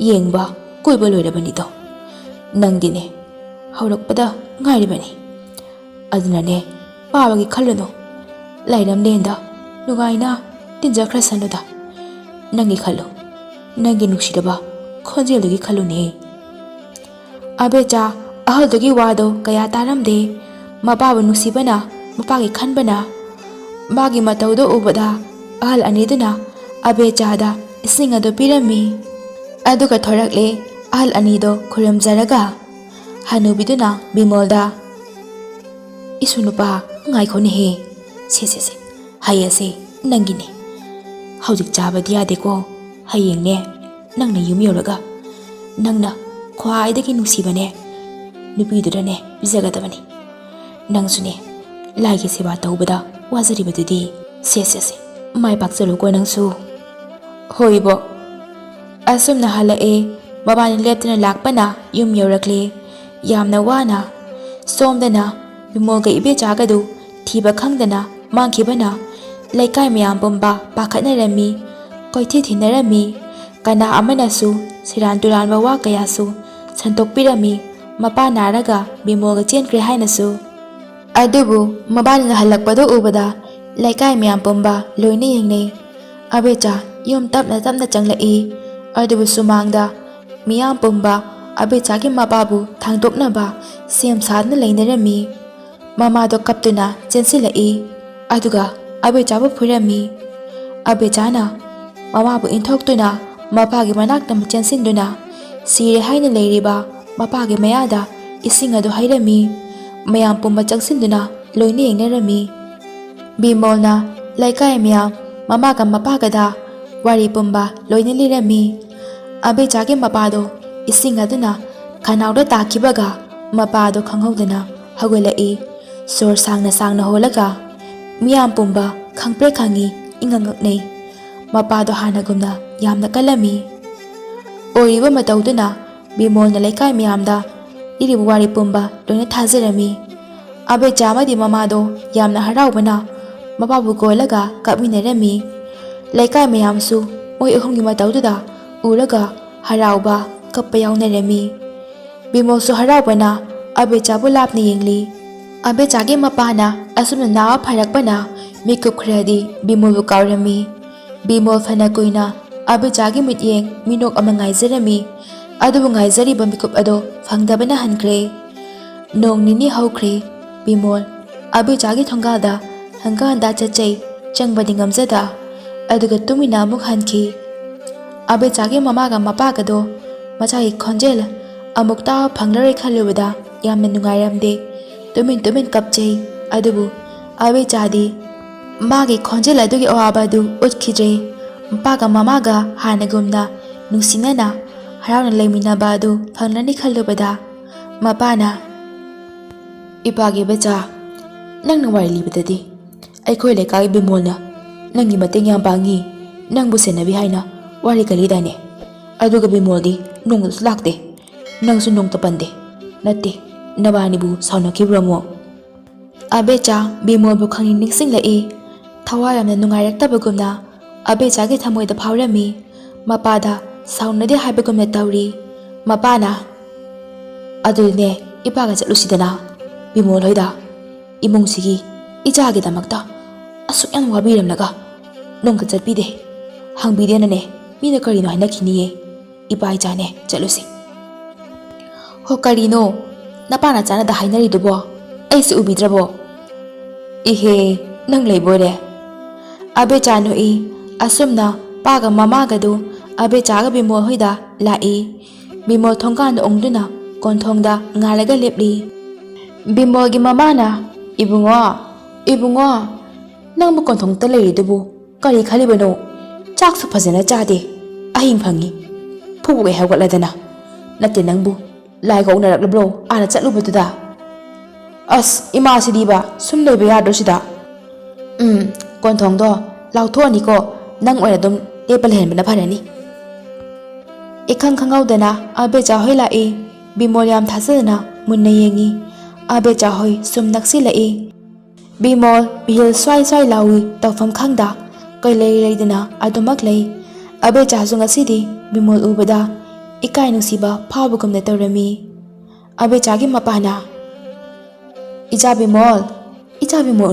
ꯌꯦꯡꯕ ꯀꯣꯏꯕ ꯂꯣꯏꯔꯕꯅꯤꯗꯣ ꯅꯪꯗꯤꯅꯦ ꯍꯧꯔꯛꯄꯗ ꯉꯥꯏꯔꯤꯕꯅꯤ ꯑꯗꯨꯅꯅꯦ ꯄꯥꯕꯒꯤ ꯈꯜꯂꯨꯅꯨ ꯂꯩꯔꯝꯂꯦꯟꯗ ꯅꯨꯡꯉꯥꯏꯅ ꯇꯤꯟꯖꯈ꯭ꯔꯁꯅꯨꯗ ꯅꯪꯒꯤ ꯈꯜꯂꯨ ꯅꯪꯒꯤ ꯅꯨꯡꯁꯤꯔꯕ ꯈꯣꯟꯖꯦꯜꯗꯨꯒꯤ ꯈꯜꯂꯨꯅꯦ ꯑꯕꯦꯆꯥ ꯑꯍꯜꯗꯨꯒꯤ ꯋꯥꯗꯣ ꯀꯌా ꯇꯥꯔꯝꯗꯦ ꯃꯄꯥꯕꯨ ꯅꯨꯡꯁꯤꯕꯅ ꯃꯄꯥꯒꯤ ꯈꯟꯕꯅ ꯃꯥꯒꯤ ꯃꯇꯧꯗꯣ ꯎꯕꯗ ꯑꯍꯜ ꯑꯅꯤꯗꯨꯅ ꯑꯕꯦꯆꯥꯗ ꯏꯁꯤꯡ ꯑꯗꯨ ꯄꯤꯔꯝꯃꯤ ꯑꯗꯨꯒ ꯊꯣꯔꯛꯂꯦ ꯑꯍꯜ ꯑꯅꯤꯗꯣ ꯈꯨꯔꯨꯝꯖꯔꯒ ꯍꯅꯨꯕꯤꯗꯨꯅ ꯕꯤꯃꯣꯜꯗ ꯏꯁꯨ ꯅꯨꯄꯥ ꯉꯥꯏꯈꯣꯅꯦꯍꯦ ꯁꯦ ꯍꯩ ꯑꯁꯦ ꯅꯪꯒꯤꯅꯦ ꯍꯧꯖꯤꯛ ꯆꯥꯕꯗꯤ ꯌꯥꯗꯦꯀꯣ ꯍꯌꯦꯡꯅꯦ ꯅꯪꯅ ꯌꯨꯝ ꯌꯧꯔꯒ ꯅꯪꯅ ꯈ꯭ꯋꯥꯏꯗꯒꯤ ꯅꯨꯡꯁꯤꯕꯅꯦ ꯅꯨꯄꯤꯗꯨꯗꯅꯦ ꯄꯤꯖꯒꯗꯕꯅꯤ ꯅꯪꯁꯨꯅꯦ ꯂꯥꯏꯒꯤ ꯁꯦꯕꯥ ꯇꯧꯕꯗ ꯋꯥꯖꯔꯤꯕꯗꯨꯗꯤ ꯁꯦ ꯃꯥꯏ ꯄꯥꯛꯆꯔꯨꯀꯣ ꯅꯪꯁꯨ ꯍꯣꯏꯕꯣ ꯑꯁꯨꯝꯅ ꯍꯜꯂꯛꯑꯦ ꯃꯕꯥꯅꯤ ꯂꯦꯞꯇꯅ ꯂꯥꯛꯄꯅ ꯌꯨꯝ ꯌꯧꯔꯛꯂꯦ ꯌꯥꯝꯅ ꯋꯥꯅ ꯁꯣꯝꯗꯅ ꯕꯤꯃꯣꯜꯒ ꯏꯕꯦꯆꯥꯒꯗꯨ ꯊꯤꯕ ꯈꯪꯗꯅ ꯃꯥꯡꯈꯤꯕꯅ ꯂꯩꯀꯥꯏ ꯃꯌꯥꯝ ꯄꯨꯝꯕ ꯄꯥꯈꯠꯅꯔꯝꯃꯤ ꯀꯣꯏꯊꯤ ꯊꯤꯅꯔꯝꯃꯤ ꯀꯅꯥ ꯑꯃꯅꯁꯨ ꯁꯦꯔꯥꯟ ꯇꯨꯔꯥꯟꯕ ꯋꯥ ꯀꯌꯥꯁꯨ ꯁꯟꯇꯣꯛꯄꯤꯔꯝꯃꯤ ꯃꯄꯥ ꯅꯥꯔꯒ ꯕꯤꯃꯣꯜꯒ ꯆꯦꯟꯈ꯭ꯔꯦ ꯍꯥꯏꯅꯁꯨ ꯑꯗꯨꯕꯨ ꯃꯕꯥꯅꯤꯅ ꯍꯜꯂꯛꯄꯗꯨ ꯎꯕꯗ ꯂꯩꯀꯥꯏ ꯃꯌꯥꯝ ꯄꯨꯝꯕ ꯂꯣꯏꯅ ꯌꯦꯡꯅꯩ ꯑꯕꯦꯆꯥ ꯌꯨꯝ ꯇꯞꯅ ꯆꯪꯂꯛꯏ ꯑꯗꯨꯕꯨ ꯁꯨꯃꯥꯡꯗ ꯃꯤꯌꯥꯝ ꯄꯨꯝꯕ ꯑꯕꯦꯆꯥꯒꯤ ꯃꯄꯥꯕꯨ ꯊꯥꯡꯗꯣꯛꯅꯕ ꯁꯦꯝ ꯁꯥꯗꯨꯅ ꯂꯩꯅꯔꯝꯃꯤ ꯃꯃꯥꯗꯣ ꯀꯞꯇꯨꯅ ꯆꯦꯟꯁꯤꯜꯂꯛꯏ ꯑꯗꯨꯒ ꯑꯕꯦꯆꯥꯕꯨ ꯐꯨꯔꯝꯃꯤ ꯑꯕꯦꯆꯥꯅ ꯃꯃꯥꯕꯨ ꯏꯟꯊꯣꯛꯇꯨꯅ ꯃꯄꯥꯒꯤ ꯃꯅꯥꯛꯇ ꯆꯦꯟꯁꯤꯟꯗꯨꯅ ꯁꯤꯔꯦ ꯍꯥꯏꯅ ꯂꯩꯔꯤꯕ ꯃꯄꯥꯒꯤ ꯃꯌꯥꯗ ꯏꯁꯤꯡ ꯑꯗꯨ ꯍꯩꯔꯝꯃꯤ ꯃꯌꯥꯝ ꯄꯨꯝꯕ ꯆꯪꯁꯤꯟꯗꯨꯅ ꯂꯣꯏꯅ ꯌꯦꯡꯅꯔꯝꯃꯤ ꯕꯤꯃꯣꯜꯅ ꯂꯩꯀꯥꯏ ꯃꯌꯥꯝ ꯃꯃꯥꯒ ꯃꯄꯥꯒꯗ ꯋꯥꯔꯤ ꯄꯨꯝꯕ ꯂꯣꯏꯅ ꯂꯤꯔꯝꯃꯤ ꯑꯕꯦꯆꯥꯒꯤ ꯃꯄꯥꯗꯣ ꯏꯁꯤꯡ ꯑꯗꯨꯅ ꯈꯅꯥꯎꯗ ꯇꯥꯈꯤꯕꯒ ꯃꯄꯥꯗꯣ ꯈꯪꯍꯧꯗꯅ ꯍꯧꯒꯠꯂꯛꯏ ꯁꯣꯔ ꯁꯥꯡꯅ ꯍꯣꯜꯂꯒ ꯃꯤꯌꯥꯝ ꯄꯨꯝꯕ ꯈꯪꯄ꯭ꯔꯦꯛ ꯈꯪꯉꯤ ꯏꯉꯛꯉꯛꯅꯩ ꯃꯄꯥꯗꯣ ꯍꯥꯟꯅꯒꯨꯝꯅ ꯌꯥꯝꯅ ꯀꯜꯂꯝꯃꯤ ꯑꯣꯏꯔꯤꯕ ꯃꯇꯧꯗꯨꯅ ꯕꯤꯃꯣꯜꯅ ꯂꯩꯀꯥꯏ ꯃꯌꯥꯝꯗ ꯂꯤꯔꯤꯕ ꯋꯥꯔꯤ ꯄꯨꯝꯕ ꯂꯣꯏꯅ ꯊꯥꯖꯔꯝꯃꯤ ꯑꯕꯦꯆꯥ ꯑꯃꯗꯤ ꯃꯃꯥꯗꯣ ꯌꯥꯝꯅ ꯍꯔꯥꯎꯕꯅ ꯃꯄꯥꯕꯨ ꯀꯣꯜꯂꯒ ꯀꯞꯃꯤꯟꯅꯔꯝꯃꯤ ꯂꯩꯀꯥꯏ ꯃꯌꯥꯝꯁꯨ ꯃꯣꯏ ꯑꯍꯨꯝꯒꯤ ꯃꯇꯧꯗꯨꯗ ꯎꯔꯒ ꯍꯔꯥꯎꯕ ꯀꯞꯄ ꯌꯥꯎꯅꯔꯝꯃꯤ ꯕꯤꯃꯣꯜꯁꯨ ꯍꯔꯥꯎꯕꯅ ꯑꯕꯦꯆꯥꯕꯨ ꯂꯥꯞꯅ ꯌꯦꯡꯂꯤ ꯑꯕꯦꯆꯥꯒꯤ ꯃꯄꯥꯅ ꯑꯁꯨꯝꯅ ꯅꯥꯕ ꯐꯔꯛꯄꯅ ꯃꯤꯀꯨꯞ ꯈꯔꯗꯤ ꯕꯤꯃꯣꯜꯕꯨ ꯀꯥꯎꯔꯝꯃꯤ ꯕꯤꯃꯣꯜ ꯐꯅ ꯀꯨꯏꯅ ꯑꯕꯦꯆꯥꯒꯤ ꯃꯤꯠꯌꯦꯡ ꯃꯤꯅꯣꯛ ꯑꯃ ꯉꯥꯏꯖꯔꯝꯃꯤ ꯑꯗꯨꯕꯨ ꯉꯥꯏꯖꯔꯤꯕ ꯃꯤꯀꯨꯞ ꯑꯗꯣ ꯐꯪꯗꯕꯅ ꯍꯟꯈ꯭ꯔꯦ ꯅꯣꯡ ꯅꯤꯅꯤ ꯍꯧꯈ꯭ꯔꯦ ꯕꯤꯃꯣꯜ ꯑꯕꯦꯆꯥꯒꯤ ꯊꯣꯡꯒꯥꯜꯗ ꯍꯪꯒꯠ ꯍꯟꯗꯥ ꯆꯠꯆꯩ ꯆꯪꯕꯗꯤ ꯉꯝꯖꯗ ꯑꯗꯨꯒ ꯇꯨꯃꯤꯟꯅ ꯑꯃꯨꯛ ꯍꯟꯈꯤ ꯑꯕꯦꯆꯥꯒꯤ ꯃꯃꯥꯒ ꯃꯄꯥꯒꯗꯣ ꯃꯆꯥꯒꯤ ꯈꯣꯟꯖꯦꯜ ꯑꯃꯨꯛ ꯇꯥꯕ ꯐꯪꯂꯔꯣꯏ ꯈꯜꯂꯨꯕꯗ ꯌꯥꯝꯅ ꯅꯨꯡꯉꯥꯏꯔꯝꯗꯦ ꯇꯨꯃꯤꯟ ꯀꯞꯆꯩ ꯑꯗꯨꯕꯨ ꯑꯕꯦꯆꯥꯗꯤ ꯃꯥꯒꯤ ꯈꯣꯟꯖꯦꯜ ꯑꯗꯨꯒꯤ ꯑꯋꯥꯕ ꯑꯗꯨ ꯎꯠꯈꯤꯗ꯭ꯔꯦ ꯃꯄꯥꯒ ꯃꯃꯥꯒ ꯍꯥꯟꯅꯒꯨꯝꯅ ꯅꯨꯡꯁꯤꯅꯅ ꯍꯔꯥꯎꯅ ꯂꯩꯃꯤꯟꯅꯕ ꯑꯗꯨ ꯐꯪꯂꯅꯤ ꯈꯜꯂꯨꯕꯗ ꯃꯄꯥꯅ ꯏꯄꯥꯒꯤ ꯕꯦꯆꯥ ꯅꯪꯅ ꯋꯥꯔꯤ ꯂꯤꯕꯗꯗꯤ ꯑꯩꯈꯣꯏ ꯂꯩꯀꯥꯏꯒꯤ ꯕꯤꯃꯣꯜꯅ ꯅꯪꯒꯤ ꯃꯇꯦꯡ ꯌꯥꯝ ꯄꯥꯡꯉꯤ ꯅꯪꯕꯨ ꯁꯦꯟꯅꯕꯤ ꯍꯥꯏꯅ ꯋꯥꯔꯤ ꯀꯂꯤꯗꯥꯏꯅꯦ ꯑꯗꯨꯒ ꯕꯤꯃꯣꯜꯗꯤ ꯅꯣꯡꯗꯁꯨ ꯂꯥꯛꯇꯦ ꯅꯪꯁꯨ ꯅꯣꯡꯇ ꯄꯟꯗꯦ ꯅꯠꯇꯦ ꯅꯕꯥꯅꯤꯕꯨ ꯁꯥꯎꯅꯈꯤꯕ꯭ꯔꯣ ꯑꯃꯨꯛ ꯑꯕꯦꯆꯥ ꯕꯤꯃꯣꯜꯕꯨ ꯈꯪꯅꯤꯡ ꯅꯤꯡꯁꯤꯡꯂꯛꯏ ꯊꯋꯥꯏ ꯌꯥꯝꯅ ꯅꯨꯡꯉꯥꯏꯔꯛꯇꯕꯒꯨꯝꯅ ꯑꯕꯦꯆꯥꯒꯤ ꯊꯃꯣꯏꯗ ꯐꯥꯎꯔꯝꯃꯤ ꯃꯄꯥꯗ ꯁꯥꯎꯅꯗꯦ ꯍꯥꯏꯕꯒꯨꯝꯅ ꯇꯧꯔꯤ ꯃꯄꯥꯅ ꯑꯗꯨꯅꯦ ꯏꯄꯥꯒ ꯆꯠꯂꯨꯁꯤꯗꯅ ꯕꯤꯃꯣꯜ ꯍꯣꯏꯗ ꯏꯃꯨꯡꯁꯤꯒꯤ ꯏꯆꯥꯒꯤꯗꯃꯛꯇ ꯑꯁꯨꯛ ꯌꯥꯝ ꯋꯥꯕꯤꯔꯝꯂꯒ ꯅꯣꯡꯇ ꯆꯠꯄꯤꯗꯦ ꯍꯪꯕꯤꯗꯦꯅꯅꯦ ꯃꯤꯅ ꯀꯔꯤꯅꯣ ꯍꯥꯏꯅꯈꯤꯅꯤꯌꯦ ꯏꯄꯥ ꯏꯆꯥꯅꯦ ꯆꯠꯂꯨꯁꯤ ꯍꯣ ꯀꯔꯤꯅꯣ ꯅꯄꯥꯅ ꯆꯥꯅꯗ ꯍꯥꯏꯅꯔꯤꯗꯨꯕꯣ ꯑꯩꯁꯦ ꯎꯕꯤꯗ꯭ꯔꯕꯣ ꯏꯍꯦ ꯅꯪ ꯂꯩꯕꯣꯏꯔꯦ ꯑꯕꯦꯆꯥ ꯅꯣꯛꯏ ꯑꯁꯨꯝꯅ ꯄꯥꯒ ꯃꯃꯥꯒꯗꯨ ꯑꯕꯦꯆꯥꯒ ꯕꯤꯃꯣꯜ ꯍꯣꯏꯗ ꯂꯥꯛꯏ ꯕꯤꯃꯣꯜ ꯊꯣꯡꯒꯥꯟꯗ ꯎꯡꯗꯨꯅ ꯀꯣꯟꯊꯣꯡꯗ ꯉꯥꯏꯔꯒ ꯂꯦꯞꯂꯤ ꯕꯤꯃꯣꯜꯒꯤ ꯃꯃꯥꯅ ꯏꯕꯨꯡꯉꯣ ꯅꯪꯕꯨ ꯀꯣꯟꯊꯣꯡꯇ ꯂꯩꯔꯤꯗꯨꯕꯨ ꯀꯔꯤ ꯈꯜꯂꯤꯕꯅꯣ ꯆꯥꯛꯁꯨ ꯐꯖꯅ ꯆꯥꯗꯦ ꯑꯍꯤꯡ ꯐꯪꯉꯤ ꯐꯨꯕꯒꯩ ꯍꯧꯒꯠꯂꯗꯅ ꯅꯠꯇꯦ ꯅꯪꯕꯨ ꯂꯥꯏꯒ ꯎꯅꯔꯛꯂꯕ꯭ꯔꯣ ꯑꯥꯗ ꯆꯠꯂꯨꯕꯗꯨꯗ ꯑꯁ ꯏꯃꯥꯁꯤꯗꯤꯕ ꯁꯨꯝ ꯂꯩꯕ ꯌꯥꯗ꯭ꯔꯣ ꯁꯤꯗ ꯀꯣꯟꯊꯣꯡꯗꯣ ꯂꯥꯎꯊꯣꯛꯑꯅꯤꯀꯣ ꯅꯪ ꯑꯣꯏꯅ ꯑꯗꯨꯝ ꯂꯦꯞꯄ ꯂꯩꯍꯟꯕꯅ ꯐꯔꯅꯤ ꯏꯈꯪ ꯈꯪꯍꯧꯗꯅ ꯑꯕꯦꯆꯥ ꯍꯣꯏ ꯂꯥꯛꯏ ꯕꯤꯃꯣꯜ ꯌꯥꯝ ꯊꯥꯖꯗꯅ ꯃꯨꯟꯅ ꯌꯦꯡꯉꯤ ꯑꯕꯦꯆꯥ ꯍꯣꯏ ꯁꯨꯝ ꯅꯛꯁꯤꯜꯂꯛꯏ ꯕꯤꯃꯣꯜ ꯕꯤꯍꯤꯜ ꯁ꯭ꯋꯥꯏ ꯁ꯭ꯋꯥꯏ ꯂꯥꯎꯏ ꯇꯧꯐꯝ ꯈꯪꯗ ꯀꯩꯂꯩ ꯂꯩꯗꯅ ꯑꯗꯨꯃꯛ ꯂꯩ ꯑꯕꯦꯆꯥꯁꯨ ꯉꯁꯤꯗꯤ ꯕꯤꯃꯣꯜ ꯎꯕꯗ ꯏꯀꯥꯏ ꯅꯨꯡꯁꯤꯕ ꯐꯥꯎꯕꯒꯨꯝꯅ ꯇꯧꯔꯝꯃꯤ ꯑꯕꯦꯆꯥꯒꯤ ꯃꯄꯥꯅ ꯏꯆꯥ ꯕꯤꯃꯣꯜ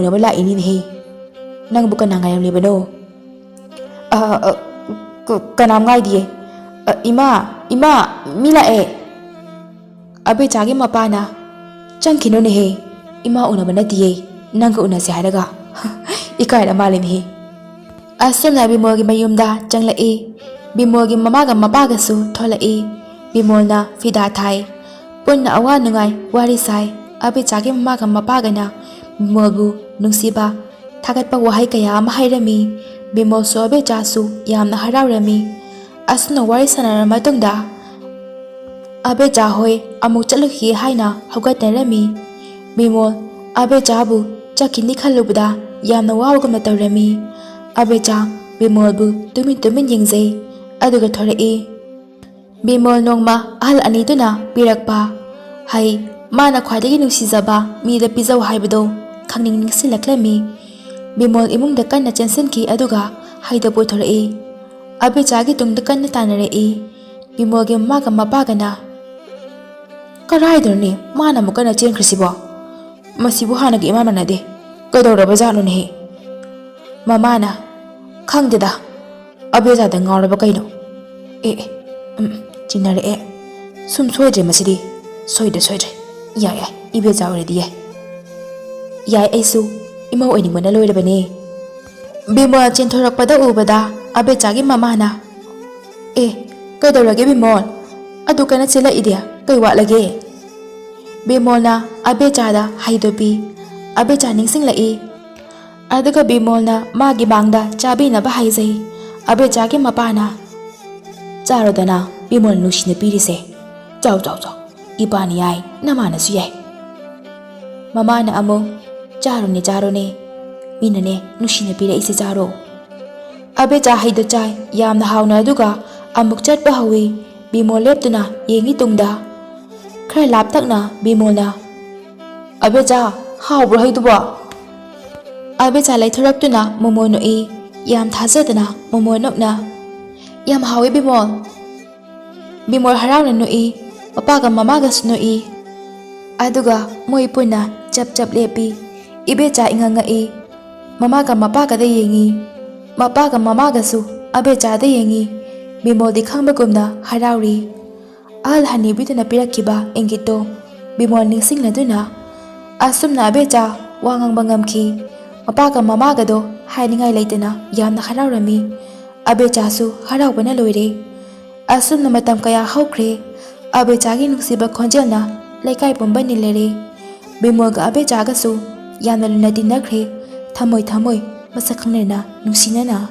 ꯎꯅꯕ ꯂꯥꯛꯏꯅꯤꯅꯦꯍꯦ ꯅꯪꯕꯨ ꯀꯅꯥ ꯉꯥꯏꯔꯝꯂꯤꯕꯅꯣ ꯀꯅꯥꯝ ꯉꯥꯏꯗꯤꯌꯦ ꯏꯃꯥ ꯃꯤ ꯂꯥꯛꯑꯦ ꯑꯕꯦꯆꯥꯒꯤ ꯃꯄꯥꯅ ꯆꯪꯈꯤꯅꯨꯅꯦꯍꯦ ꯏꯃꯥ ꯎꯅꯕ ꯅꯠꯇꯤꯌꯦ ꯅꯪꯒ ꯎꯅꯁꯦ ꯍꯥꯏꯔꯒ ꯏꯀꯥꯏꯔ ꯃꯥꯜꯂꯦꯅꯦꯍꯦ ꯑꯁꯨꯝꯅ ꯕꯤꯃꯣꯜꯒꯤ ꯃꯌꯨꯝꯗ ꯆꯪꯂꯛꯏ ꯕꯤꯃꯣꯜꯒꯤ ꯃꯃꯥꯒ ꯃꯄꯥꯒꯁꯨ ꯊꯣꯛꯂꯛꯏ ꯕꯤꯃꯣꯜꯅ ꯐꯤꯗꯥ ꯊꯥꯏ ꯄꯨꯟꯅ ꯑꯋꯥ ꯅꯨꯡꯉꯥꯏ ꯋꯥꯔꯤ ꯁꯥꯏ ꯑꯕꯦꯆꯥꯒꯤ ꯃꯃꯥꯒ ꯃꯄꯥꯒꯅ ꯕꯤꯃꯣꯜꯕꯨ ꯅꯨꯡꯁꯤꯕ ꯊꯥꯒꯠꯄ ꯋꯥꯍꯩ ꯀꯌꯥ ꯑꯃ ꯍꯥꯏꯔꯝꯃꯤ ꯕꯤꯃꯣꯜꯁꯨ ꯑꯕꯦꯆꯥꯁꯨ ꯌꯥꯝꯅ ꯍꯔꯥꯎꯔꯝꯃꯤ ꯑꯁꯨꯝꯅ ꯋꯥꯔꯤ ꯁꯥꯟꯅꯔꯕ ꯃꯇꯨꯡꯗ ꯑꯕꯦꯆꯥ ꯍꯣꯏ ꯑꯃꯨꯛ ꯆꯠꯂꯨꯈꯤꯒꯦ ꯍꯥꯏꯅ ꯍꯧꯒꯠꯅꯔꯝꯃꯤ ꯕꯤꯃꯣꯜ ꯑꯕꯦꯆꯥꯕꯨ ꯆꯠꯈꯤꯅꯤ ꯈꯜꯂꯨꯕꯗ ꯌꯥꯝꯅ ꯋꯥꯕꯒꯨꯝꯅ ꯇꯧꯔꯝꯃꯤ ꯑꯕꯦꯆꯥ ꯕꯤꯃꯣꯜꯕꯨ ꯇꯨꯃꯤꯟ ꯌꯦꯡꯖꯩ ꯑꯗꯨꯒ ꯊꯣꯔꯛꯏ ꯕꯤꯃꯣꯜ ꯅꯣꯡꯃ ꯑꯍꯜ ꯑꯅꯤꯗꯨꯅ ꯄꯤꯔꯛꯄ ꯍꯩ ꯃꯥꯅ ꯈ꯭ꯋꯥꯏꯗꯒꯤ ꯅꯨꯡꯁꯤꯖꯕ ꯃꯤꯗ ꯄꯤꯖꯧ ꯍꯥꯏꯕꯗꯣ ꯈꯪꯅꯤꯡ ꯅꯤꯡꯁꯤꯡꯂꯛꯂꯝꯃꯤ ꯕꯤꯃꯣꯜ ꯏꯃꯨꯡꯗ ꯀꯟꯅ ꯆꯦꯟꯁꯤꯟꯈꯤ ꯑꯗꯨꯒ ꯍꯩꯗ ꯄꯨꯊꯣꯔꯛꯏ ꯑꯕꯦꯆꯥꯒꯤ ꯇꯨꯡꯗ ꯀꯟꯅ ꯇꯥꯟꯅꯔꯛꯏ ꯕꯤꯃꯣꯜꯒꯤ ꯃꯃꯥꯒ ꯃꯄꯥꯒꯅ ꯀꯔꯥꯏꯗꯅꯣꯅꯦ ꯃꯥꯅ ꯑꯃꯨꯛ ꯀꯟꯅ ꯆꯦꯟꯈ꯭ꯔꯤꯁꯤꯕꯣ ꯃꯁꯤꯕꯨ ꯍꯥꯟꯅꯒ ꯏꯃꯥꯟ ꯃꯥꯟꯅꯗꯦ ꯀꯩꯗꯧꯔꯕꯖꯥꯠꯅꯣꯅꯦꯍꯦ ꯃꯃꯥꯅ ꯈꯪꯗꯦꯗ ꯑꯕꯦꯆꯥꯗ ꯉꯥꯎꯔꯕ ꯀꯩꯅꯣ ꯆꯤꯡꯅꯔꯛꯑꯦ ꯁꯨꯝ ꯁꯣꯏꯗ꯭ꯔꯦ ꯃꯁꯤꯗꯤ ꯁꯣꯏꯗ꯭ꯔꯦ ꯌꯥꯏ ꯏꯕꯦꯆꯥ ꯑꯣꯏꯔꯗꯤ ꯌꯥꯏ ꯑꯩꯁꯨ ꯏꯃꯧ ꯑꯣꯏꯅꯤꯡꯕꯅ ꯂꯣꯏꯔꯕꯅꯦ ꯕꯤꯃꯣꯜ ꯆꯦꯟꯊꯣꯔꯛꯄꯗ ꯎꯕꯗ ꯑꯕꯦꯆꯥꯒꯤ ꯃꯃꯥꯅ ꯀꯩꯗꯧꯔꯒꯦ ꯕꯤꯃꯣꯜ ꯑꯗꯨ ꯀꯟꯅ ꯆꯦꯜꯂꯛꯏꯗꯤ ꯀꯩ ꯋꯥꯠꯂꯒꯦ ꯕꯤꯃꯣꯜꯅ ꯑꯕꯦꯆꯥꯗ ꯍꯩꯗꯣ ꯄꯤ ꯑꯕꯦꯆꯥ ꯅꯤꯡꯁꯤꯡꯂꯛꯏ ꯑꯗꯨꯒ ꯕꯤꯃꯣꯜꯅ ꯃꯥꯒꯤ ꯃꯥꯡꯗ ꯆꯥꯕꯤꯅꯕ ꯍꯥꯏꯖꯩ ꯑꯕꯦꯆꯥꯒꯤ ꯃꯄꯥꯅ ꯆꯥꯔꯣꯗꯅ ꯕꯤꯃꯣꯜ ꯅꯨꯡꯁꯤꯅ ꯄꯤꯔꯤꯁꯦ ꯆꯥꯎ ꯏꯄꯥꯅ ꯌꯥꯏ ꯅꯃꯥꯅꯁꯨ ꯌꯥꯏ ꯃꯃꯥꯅ ꯑꯃꯨꯛ ꯆꯥꯔꯣꯅꯦ ꯃꯤꯅꯅꯦ ꯅꯨꯡꯁꯤꯅ ꯄꯤꯔꯛꯏꯁꯦ ꯆꯥꯔꯣ ꯑꯕꯦꯆꯥ ꯍꯩꯗꯣ ꯆꯥꯏ ꯌꯥꯝꯅ ꯍꯥꯎꯅ ꯑꯗꯨꯒ ꯑꯃꯨꯛ ꯆꯠꯄ ꯍꯧꯏ ꯕꯤꯃꯣꯜ ꯂꯦꯞꯇꯨꯅ ꯌꯦꯡꯉꯤ ꯇꯨꯡꯗ ꯈꯔ ꯂꯥꯞꯇꯛꯅ ꯕꯤꯃꯣꯜꯅ ꯑꯕꯦꯆꯥ ꯍꯥꯎꯕ꯭ꯔꯣ ꯍꯩꯗꯨꯕꯣ ꯑꯕꯦꯆꯥ ꯂꯩꯊꯣꯔꯛꯇꯨꯅ ꯃꯣꯃꯣ ꯅꯣꯛꯏ ꯌꯥꯝ ꯊꯥꯖꯗꯅ ꯃꯣꯃꯣ ꯅꯣꯛꯅ ꯌꯥꯝ ꯍꯥꯎꯏ ꯕꯤꯃꯣꯜ ꯍꯔꯥꯎꯅ ꯅꯣꯛꯏ ꯃꯄꯥꯒ ꯃꯃꯥꯒꯁꯨ ꯅꯣꯛꯏ ꯑꯗꯨꯒ ꯃꯣꯏ ꯄꯨꯟꯅ ꯆꯞ ꯂꯦꯞꯄꯤ ꯏꯕꯦꯆꯥ ꯏꯉꯛꯉꯛꯏ ꯃꯃꯥꯒ ꯃꯄꯥꯒꯗ ꯌꯦꯡꯉꯤ ꯃꯄꯥꯒ ꯃꯃꯥꯒꯁꯨ ꯑꯕꯦꯆꯥꯗ ꯌꯦꯡꯉꯤ ꯕꯤꯃꯣꯜꯗꯤ ꯈꯪꯕꯒꯨꯝꯅ ꯍꯔꯥꯎꯔꯤ ꯑꯍꯜ ꯍꯟꯅꯨꯕꯤꯗꯨꯅ ꯄꯤꯔꯛꯈꯤꯕ ꯏꯪꯒꯤꯠꯇꯣ ꯕꯤꯃꯣꯜ ꯅꯤꯡꯁꯤꯡꯂꯗꯨꯅ ꯑꯁꯨꯝꯅ ꯑꯕꯦꯆꯥ ꯋꯥ ꯉꯥꯡꯕ ꯉꯝꯈꯤ ꯃꯄꯥꯒ ꯃꯃꯥꯒꯗꯣ ꯍꯥꯏꯅꯤꯡꯉꯥꯏ ꯂꯩꯇꯅ ꯌꯥꯝꯅ ꯍꯔꯥꯎꯔꯝꯃꯤ ꯑꯕꯦꯆꯥꯁꯨ ꯍꯔꯥꯎꯕꯅ ꯂꯣꯏꯔꯦ ꯑꯁꯨꯝꯅ ꯃꯇꯝ ꯀꯌꯥ ꯍꯧꯈ꯭ꯔꯦ ꯑꯕꯦꯆꯥꯒꯤ ꯅꯨꯡꯁꯤꯕ ꯈꯣꯟꯖꯦꯜꯅ ꯂꯩꯀꯥꯏ ꯄꯨꯝꯕ ꯅꯤꯜꯂꯔꯦ ꯕꯤꯃꯣꯜꯒ ꯑꯕꯦꯆꯥꯒꯁꯨ ꯌꯥꯝꯅ ꯂꯨꯅ ꯇꯤꯟꯅꯈ꯭ꯔꯦ ꯊꯃꯣꯏ ꯃꯁꯛ ꯈꯪꯅꯅ ꯅꯨꯡꯁꯤꯅꯅ